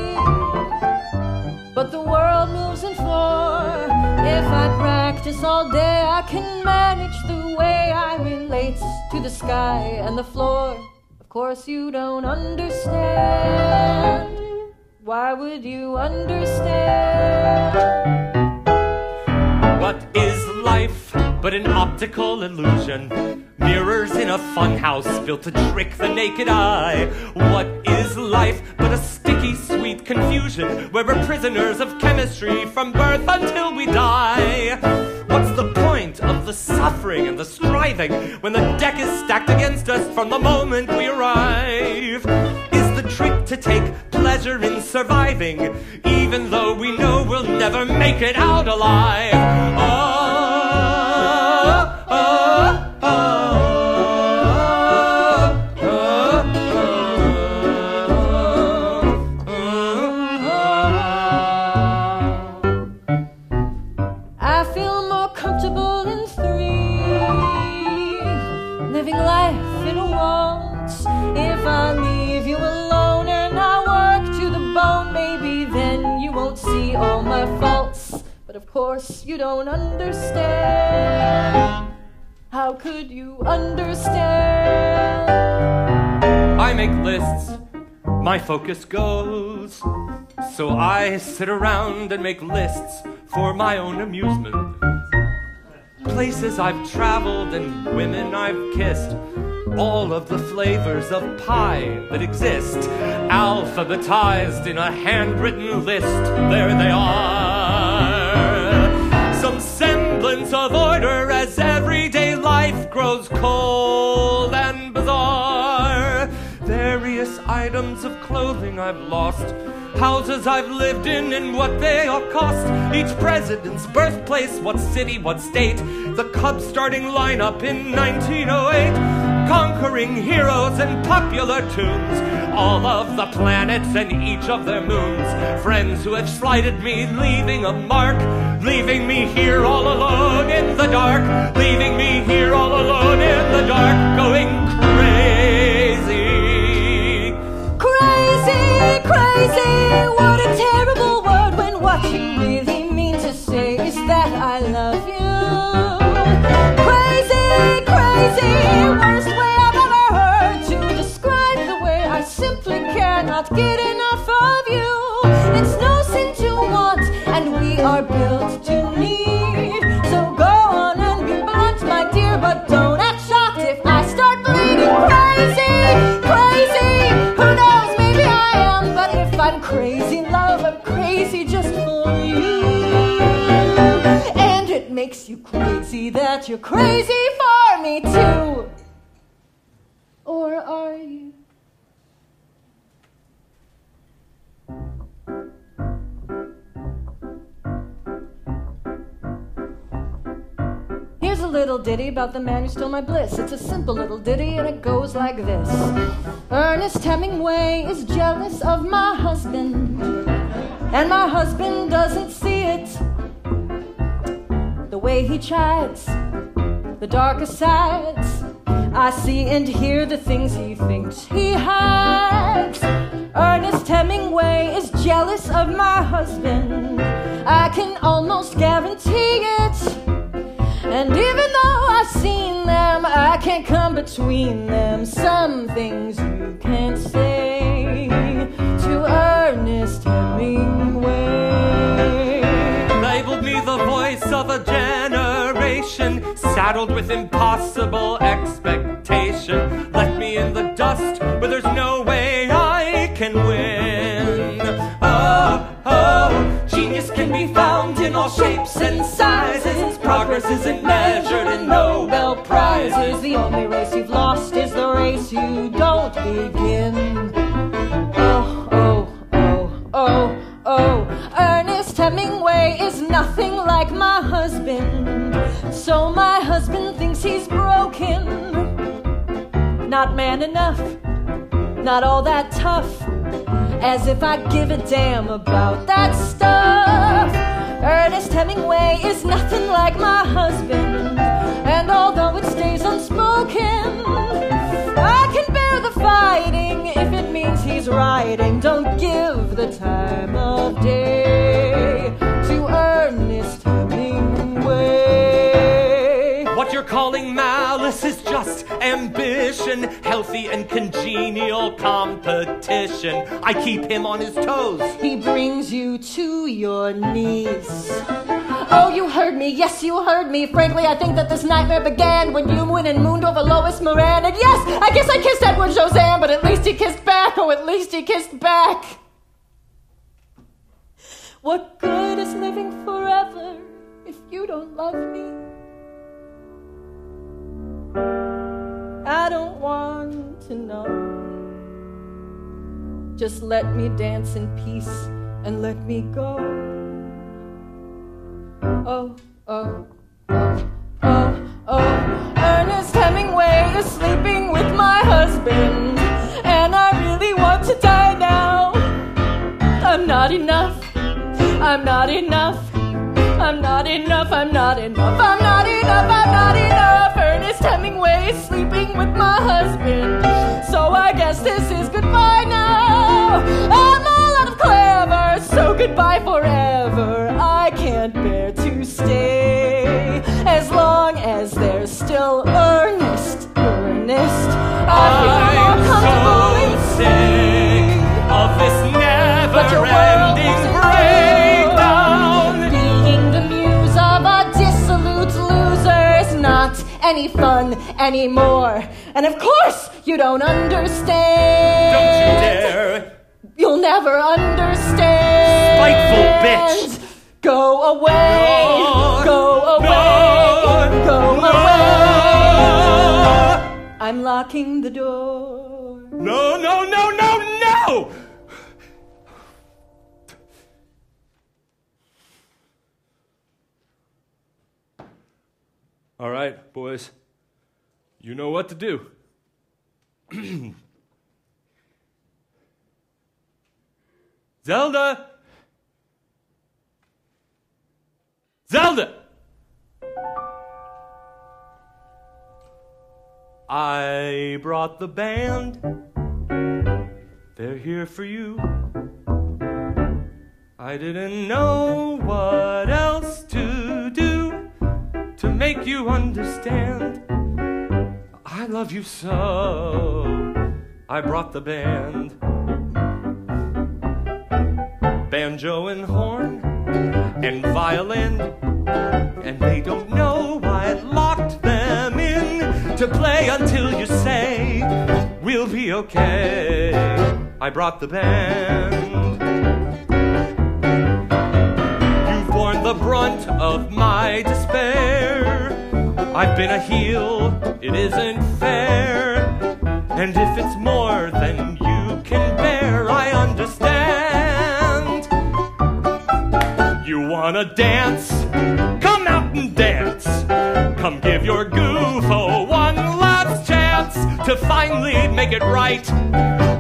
but the world moves in 4. If I practice all day, I can manage the way I relate to the sky and the floor. Of course you don't understand. Why would you understand? What is life but an optical illusion? Mirrors in a funhouse built to trick the naked eye. What is life but a sticky, sweet confusion, where we're prisoners of chemistry from birth until we die? What's the point of the suffering and the striving when the deck is stacked against us from the moment we arrive? Is the trick to take pleasure in surviving, even though we know we'll never make it out alive? I feel more comfortable in 3, living life in a want. If I leave you alone and I work to the bone, maybe then you won't see all my faults. But of course you don't understand. How could you understand? I make lists, my focus goes. So I sit around and make lists for my own amusement. Places I've traveled and women I've kissed, all of the flavors of pie that exist, alphabetized in a handwritten list. There they are. Some semblance of order as everyday life grows cold and bizarre. Various items of clothing I've lost, houses I've lived in and what they all cost, each president's birthplace, what city, what state, the Cubs starting lineup in 1908, conquering heroes and popular tunes, all of the planets and each of their moons, friends who have slighted me, leaving a mark, leaving me here all alone in the dark, leaving me here all alone in the dark, going crazy. Crazy, crazy, what a terrible word when what you really mean to say is that I love you. Crazy, crazy, worst way I've ever heard to describe the way I simply cannot get enough of you. It's no sin to want, and we are built to need. So go on and be blunt, my dear, but don't act shocked if I start bleeding. Crazy, crazy, who knows, maybe I am, but if I'm crazy, love, I'm crazy just for you. And it makes you crazy that you're crazy for me too. Or are you? Here's a little ditty about the man who stole my bliss. It's a simple little ditty and it goes like this. Ernest Hemingway is jealous of my husband, and my husband doesn't see it. The way he chides, the darker sides, I see and hear the things he thinks he hides. promise of my husband, I can almost guarantee it. And even though I've seen them, I can't come between them. Some things you can't say to Ernest Hemingway. Labeled me the voice of a generation, saddled with impossible expectation. Left me in the dust where there's no way I can win. Oh, oh, genius can be found in all shapes and sizes. Progress isn't measured in Nobel Prizes. The only race you've lost is the race you don't begin. Oh, oh, oh, oh, oh. Ernest Hemingway is nothing like my husband. So my husband thinks he's broken. Not man enough, not all that tough. As if I give a damn about that stuff. Ernest Hemingway is nothing like my husband. And although it stays unspoken, I can bear the fighting if it means he's writing. Don't give the time of day to Ernest Hemingway. What you're calling malice is just ambition, healthy and congenial competition. I keep him on his toes. He brings you to your knees. Oh, you heard me, yes, you heard me. Frankly, I think that this nightmare began when you went and mooned over Lois Moran. And yes, I guess I kissed Edward Josam, but at least he kissed back. Oh, at least he kissed back. What good is living forever if you don't love me? I don't want to know. Just let me dance in peace and let me go. Oh, oh, oh, oh, oh. Ernest Hemingway is sleeping with my husband, and I really want to die now. I'm not enough. I'm not enough. I'm not enough. I'm not enough. I'm not enough. I'm not enough. Ernest Hemingway is sleeping with my husband, so I guess this is goodbye now. I'm all out of clever, so goodbye forever. I can't bear to stay as long as there's still Ernest. I feel more comfortable in sick of this never-ending breakdown. Being the muse of a dissolute loser is not any fun anymore. And of course, you don't understand. Don't you dare. You'll never understand. Spiteful bitch. Go away. No. Go away. No. Go No. away. I'm locking the door. No, no, no, no, no! All right, boys. You know what to do. Zelda! Zelda! I brought the band. They're here for you. I didn't know what else to do to make you understand. I love you so. I brought the band. Banjo and horn and violin, and they don't know I locked them in to play until you say we'll be okay. I brought the band. You've borne the brunt of my despair. I've been a heel, it isn't fair. And if it's more than you can bear, I understand. You wanna dance? Come out and dance. Come give your Gufo one last chance to finally make it right.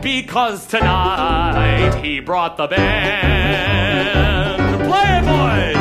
Because tonight he brought the band. Play, boys!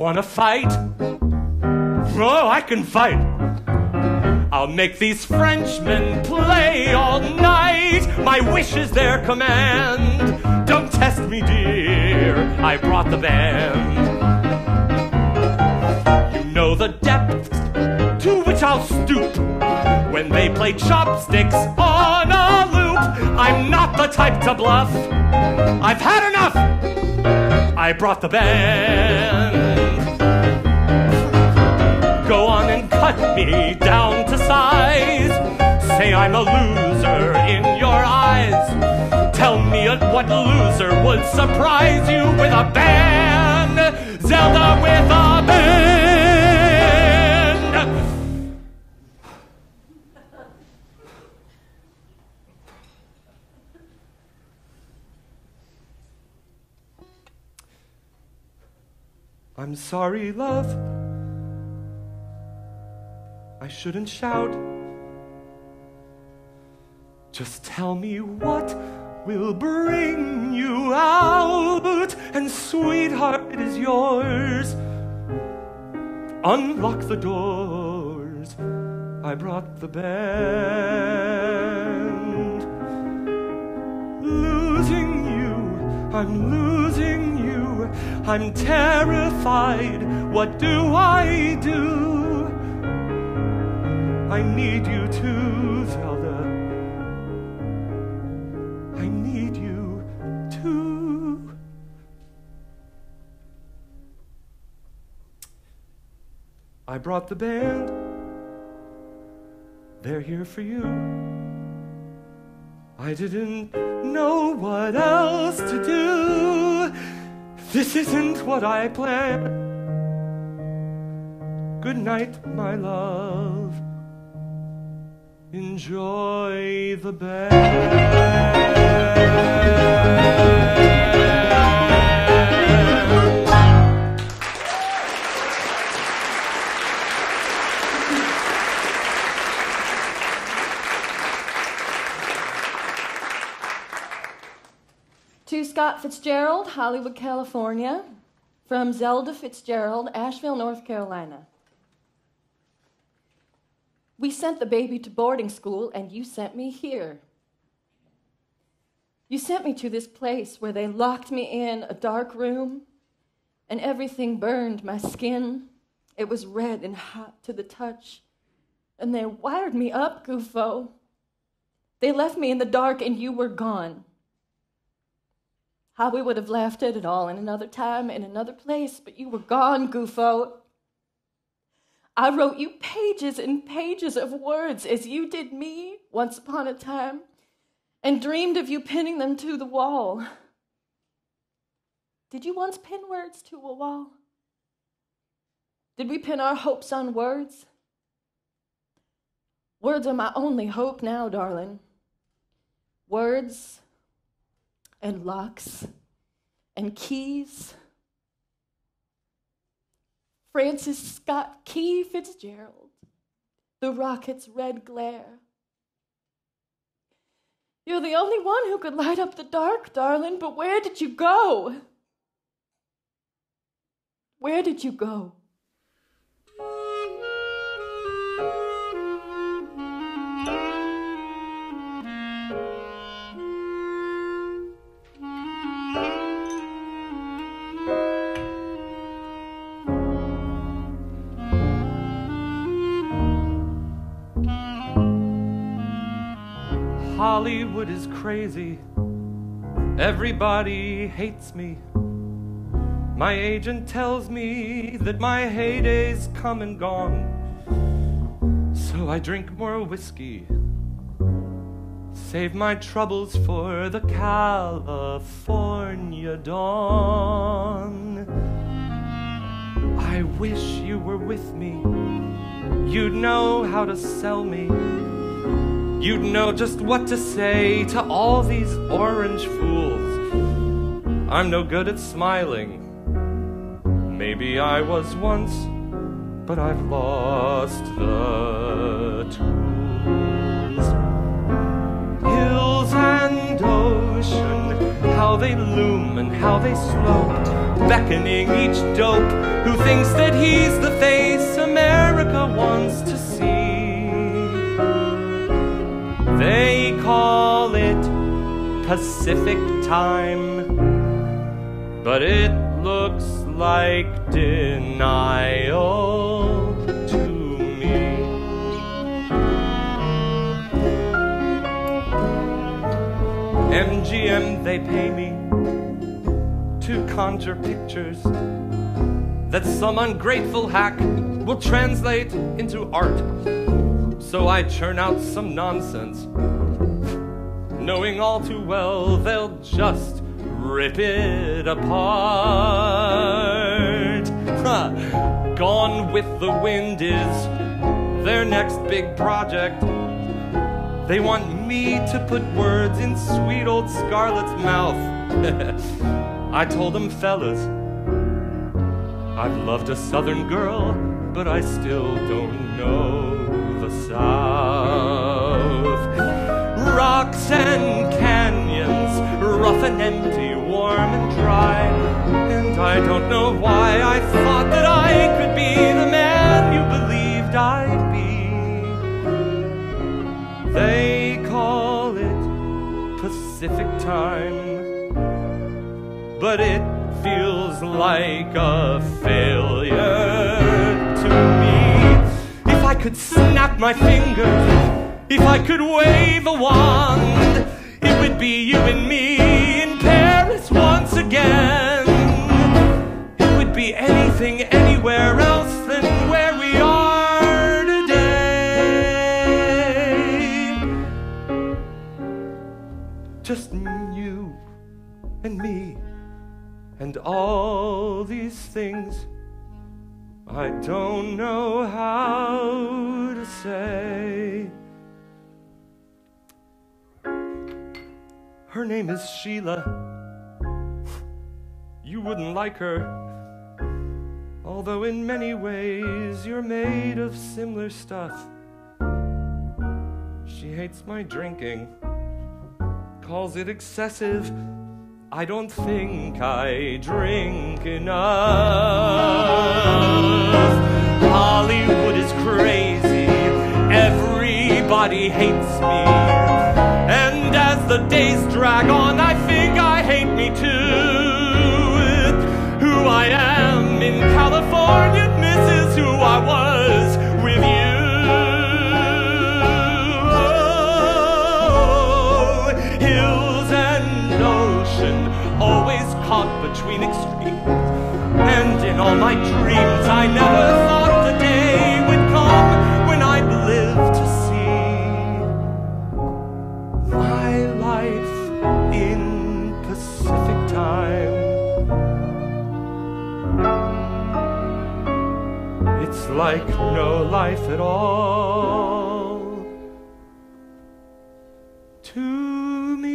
Wanna fight? Oh, I can fight. I'll make these Frenchmen play all night. My wish is their command. Don't test me, dear, I brought the band. You know the depth to which I'll stoop when they play chopsticks on a loop. I'm not the type to bluff. I've had enough. I brought the band. Go on and cut me down to size. Say I'm a loser in your eyes. Tell me what loser would surprise you with a band. Zelda with a band. I'm sorry, love. I shouldn't shout. Just tell me what will bring you out, and sweetheart, it is yours. Unlock the doors. I brought the band. Losing you, I'm losing you. I'm terrified. What do I do? I need you too, Zelda. I need you too. I brought the band. They're here for you. I didn't know what else to do. This isn't what I planned. Good night, my love. Enjoy the band. To Scott Fitzgerald, Hollywood, California. From Zelda Fitzgerald, Asheville, North Carolina. We sent the baby to boarding school, and you sent me here. You sent me to this place where they locked me in a dark room, and everything burned my skin. It was red and hot to the touch, and they wired me up, Gufo. They left me in the dark, and you were gone. How we would have laughed at it all in another time, in another place, but you were gone, Gufo. I wrote you pages and pages of words as you did me once upon a time, and dreamed of you pinning them to the wall. Did you once pin words to a wall? Did we pin our hopes on words? Words are my only hope now, darling. Words and locks and keys. Francis Scott Key Fitzgerald, the rocket's red glare. You're the only one who could light up the dark, darling, but where did you go? Where did you go? Hollywood is crazy. Everybody hates me. My agent tells me that my heyday's come and gone. So I drink more whiskey, save my troubles for the California dawn. I wish you were with me. You'd know how to sell me. You'd know just what to say to all these orange fools. I'm no good at smiling. Maybe I was once, but I've lost the tools. Hills and ocean, how they loom and how they slow. beckoning each dope who thinks that he's the face America wants to see. They call it Pacific time, but it looks like denial to me. MGM, they pay me to conjure pictures that some ungrateful hack will translate into art. So I churn out some nonsense, knowing all too well they'll just rip it apart. Gone with the Wind is their next big project. They want me to put words in sweet old Scarlett's mouth. I told them, fellas, I've loved a southern girl, but I still don't know the South. Rocks and canyons, rough and empty, warm and dry. And I don't know why I thought that I could be the man you believed I'd be. They call it Pacific time, but it feels like a failure to me. If I could snap my fingers, if I could wave a wand, it would be you and me in Paris once again. It would be anything, anywhere else than where we are today. Just you and me and all these things I don't know how to say. Her name is Sheila. You wouldn't like her, although in many ways you're made of similar stuff. She hates my drinking, calls it excessive. I don't think I drink enough. Hollywood is crazy, everybody hates me. And as the days drag on, I think I hate me too. Who I am in California misses who I was with you. Oh, hills and ocean, always caught between extremes. And in all my dreams, I never thought the day would come when I'd live to see my life in Pacific time. It's like no life at all to me.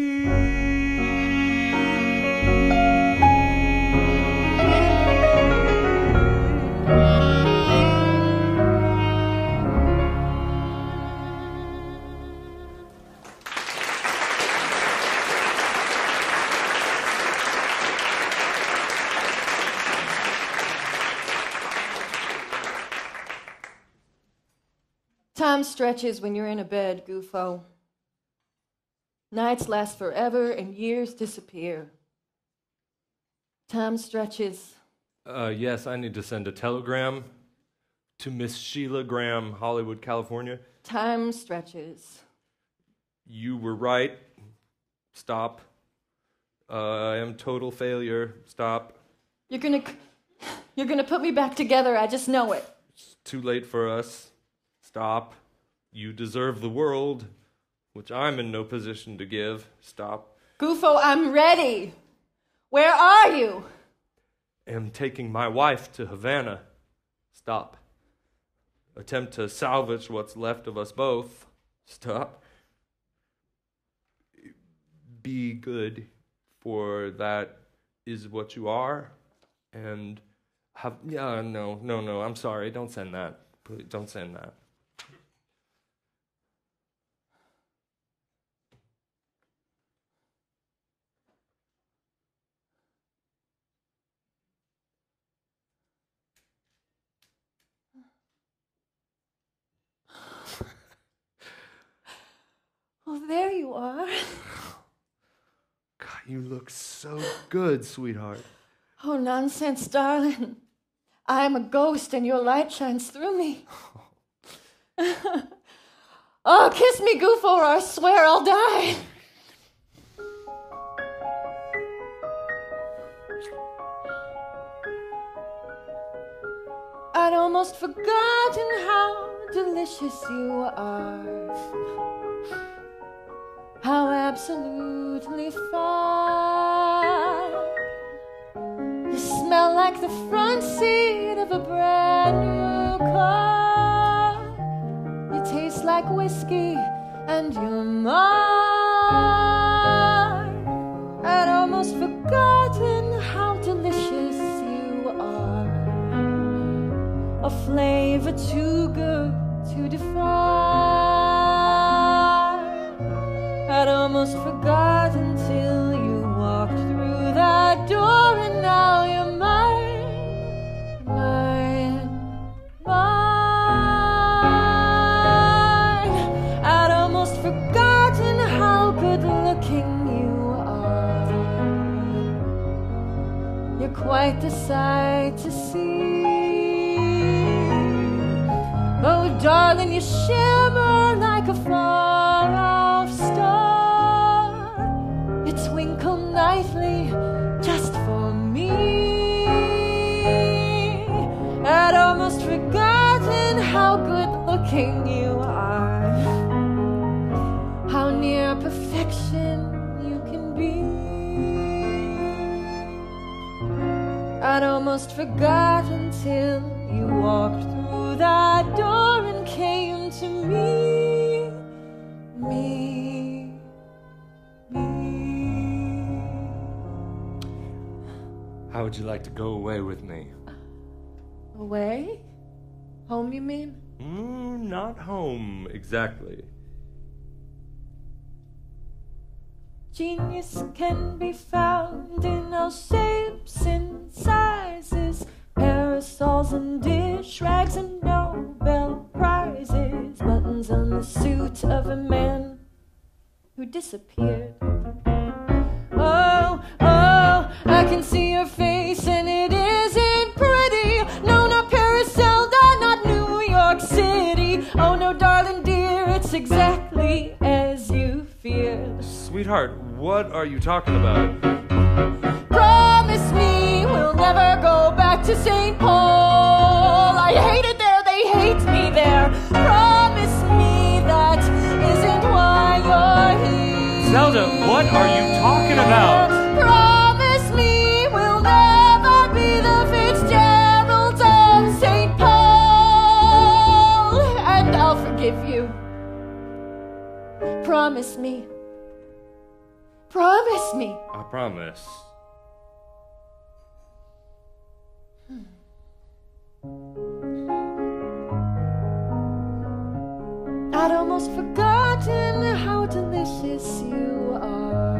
Time stretches when you're in a bed, Gufo. Nights last forever and years disappear. Time stretches. Yes, I need to send a telegram to Miss Sheila Graham, Hollywood, California. Time stretches. You were right. Stop. I am total failure. Stop. You're gonna put me back together, I just know it. It's too late for us. Stop. You deserve the world, which I'm in no position to give. Stop. Gufo, I'm ready. Where are you? Am taking my wife to Havana. Stop. Attempt to salvage what's left of us both. Stop. Be good, for that is what you are. And have, no, I'm sorry. Don't send that. Please, don't send that. are. God, you look so good, sweetheart. Oh, nonsense, darling. I am a ghost and your light shines through me. Oh, kiss me, Goofo, or I swear I'll die. I'd almost forgotten how delicious you are. How absolutely fine. You smell like the front seat of a brand new car. You taste like whiskey and you're mine. I'd almost forgotten how delicious you are. A flavor too good to define. I'd almost forgotten till you walked through that door, and now you're mine, mine, mine. I'd almost forgotten how good looking you are. You're quite the sight to see. Oh, darling, you shimmer like a far-off star. You twinkle nightly just for me. I'd almost forgotten how good-looking you are. How near perfection you can be. I'd almost forgotten till you walked through that door and came to me, me, me. How would you like to go away with me? Away? Home, you mean? Not home, exactly. Genius can be found in all shapes and sizes. Parasols and dish rags and Nobel prizes. Buttons on the suit of a man who disappeared. Oh, oh, I can see your face and it isn't pretty. No, not Paris, Zelda, not New York City. Oh no, darling dear, it's exactly as you feared. Sweetheart, what are you talking about? Promise me we'll never go back to St. Paul. I hate it there, they hate me there. Promise me that isn't why you're here. Zelda, what are you talking about? Promise me we'll never be the Fitzgeralds of St. Paul. And I'll forgive you. Promise me. Promise me. I promise. I'd almost forgotten how delicious you are.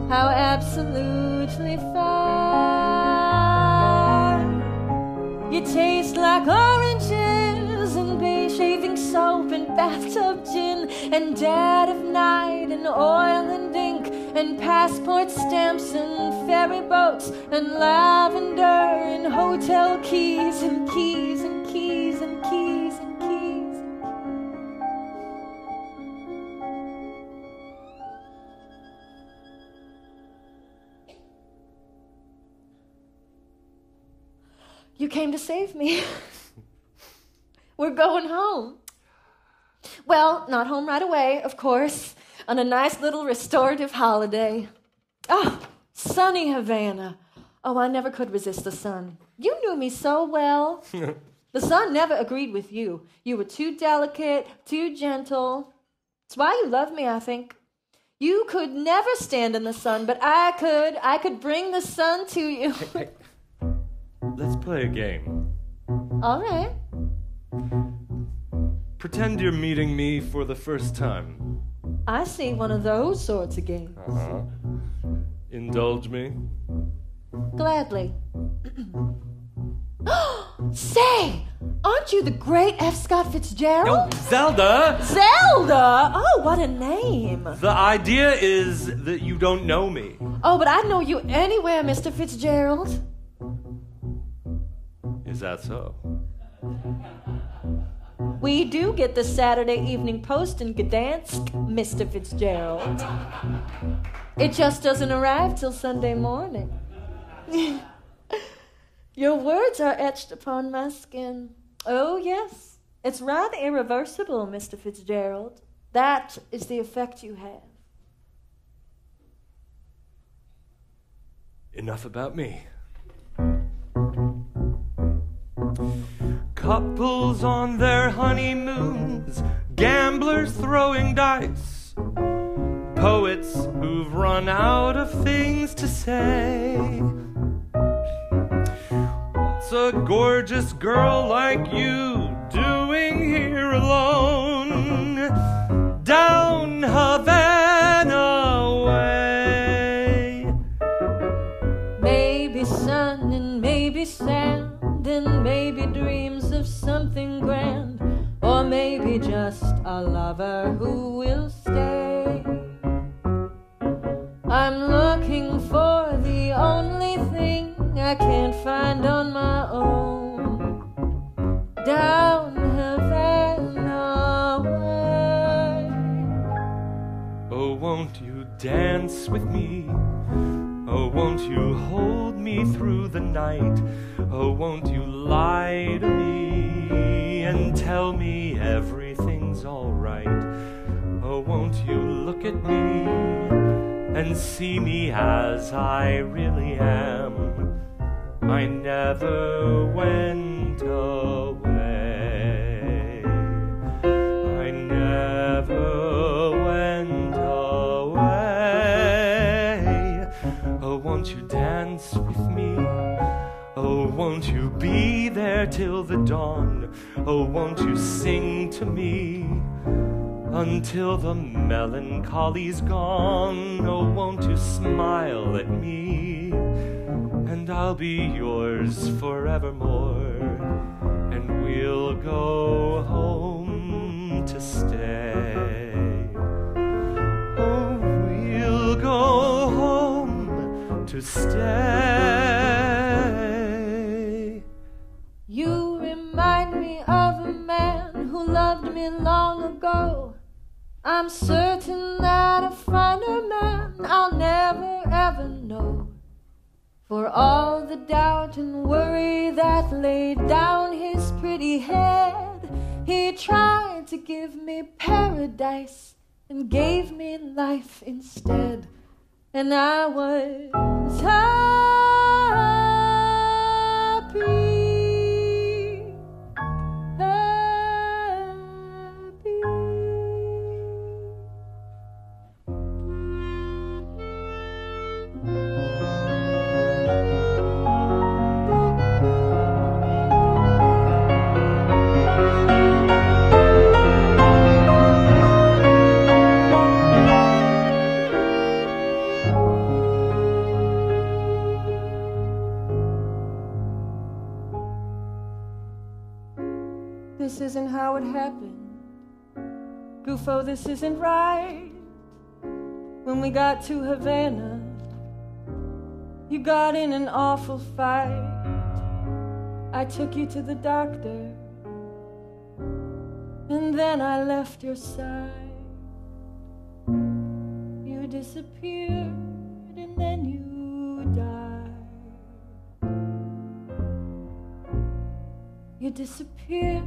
How absolutely fine. You taste like oranges and beige shaving soap and bathtub gin and dead of night and oil and ink and passport stamps and ferry boats and lavender and hotel keys and keys and keys and keys and keys. You came to save me. We're going home. Well, not home right away, of course. On a nice little restorative holiday. Oh, sunny Havana. Oh, I never could resist the sun. You knew me so well. The sun never agreed with you. You were too delicate, too gentle. It's why you love me, I think. You could never stand in the sun, but I could. I could bring the sun to you. Hey. Let's play a game. All right. Pretend you're meeting me for the first time. I see, one of those sorts of games. Indulge me. Gladly. Say, aren't you the great F. Scott Fitzgerald? No, Zelda! Zelda? Oh, what a name. The idea is that you don't know me. Oh, but I'd know you anywhere, Mr. Fitzgerald. Is that so? We do get the Saturday Evening Post in Gdansk, Mr. Fitzgerald. It just doesn't arrive till Sunday morning. Your words are etched upon my skin. Oh, yes. It's rather irreversible, Mr. Fitzgerald. That is the effect you have. Enough about me. Couples on their honeymoons, gamblers throwing dice, poets who've run out of things to say. What's a gorgeous girl like you doing here alone? Down Havana way. Maybe sun and maybe sand and maybe dreams of something grand, or maybe just a lover who will stay. I'm looking for the only thing I can't find on my own. Down Havana way. Oh, won't you dance with me? Oh, won't you hold me through the night? Oh, won't you lie to me and tell me everything's all right? Oh, won't you look at me and see me as I really am? I never went away. I never went away. Oh, won't you dance with me? Oh, won't you be there till the dawn? Oh, won't you sing to me until the melancholy's gone? Oh, won't you smile at me? And I'll be yours forevermore, and we'll go home to stay. Oh, we'll go home to stay. You remind me of a man who loved me long ago. I'm certain that a finer man I'll never ever know. For all the doubt and worry that laid down his pretty head, he tried to give me paradise and gave me life instead. And I was happy. This isn't how it happened. Gufo, this isn't right. When we got to Havana, you got in an awful fight. I took you to the doctor, and then I left your side. You disappeared, and then you died. You disappeared,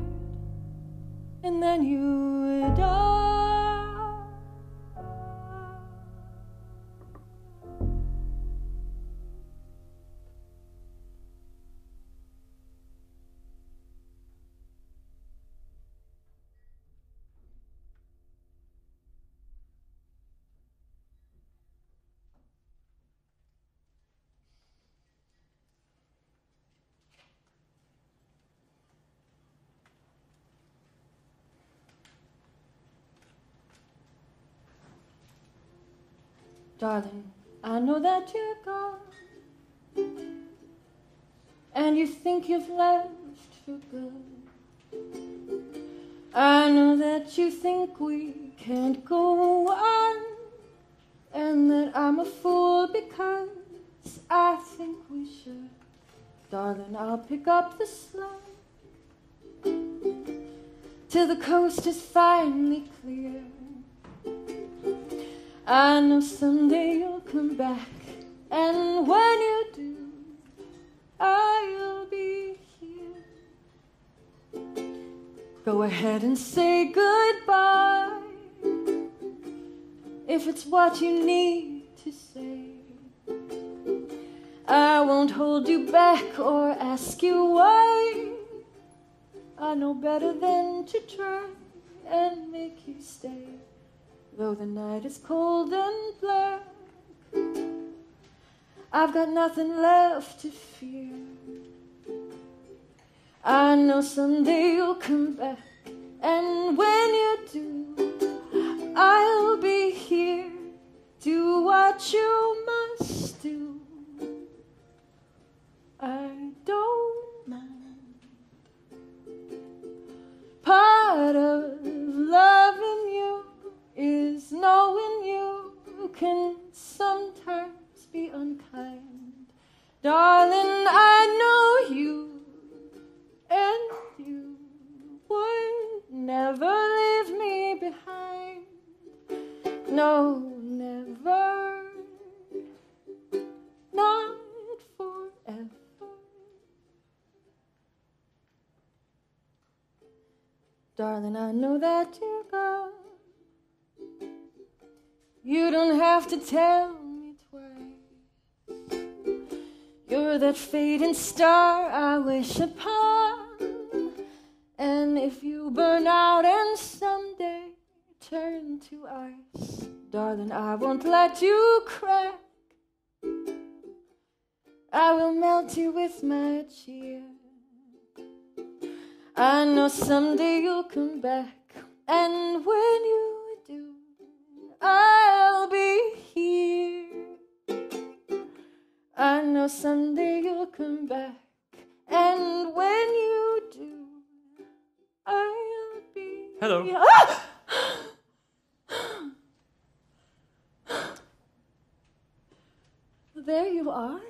and then you died. Darling, I know that you're gone, and you think you've left for good. I know that you think we can't go on, and that I'm a fool because I think we should. Darling, I'll pick up the slack till the coast is finally clear. I know someday you'll come back, and when you do, I'll be here. Go ahead and say goodbye if it's what you need to say. I won't hold you back or ask you why. I know better than to try and make you stay. Though the night is cold and black, I've got nothing left to fear. I know someday you'll come back, and when you do, I'll be here. Do what you must do. I don't mind. Part of loving you is knowing you can sometimes be unkind. Darling, I know you, and you would never leave me behind. No, never, not forever. Darling, I know that you're gone. You don't have to tell me twice. You're that fading star I wish upon. And if you burn out and someday turn to ice, darling, I won't let you crack. I will melt you with my cheer. I know someday you'll come back, and when you do, I'll be here. I know someday you'll come back, and when you do, I'll be Hello. here. Ah! There you are.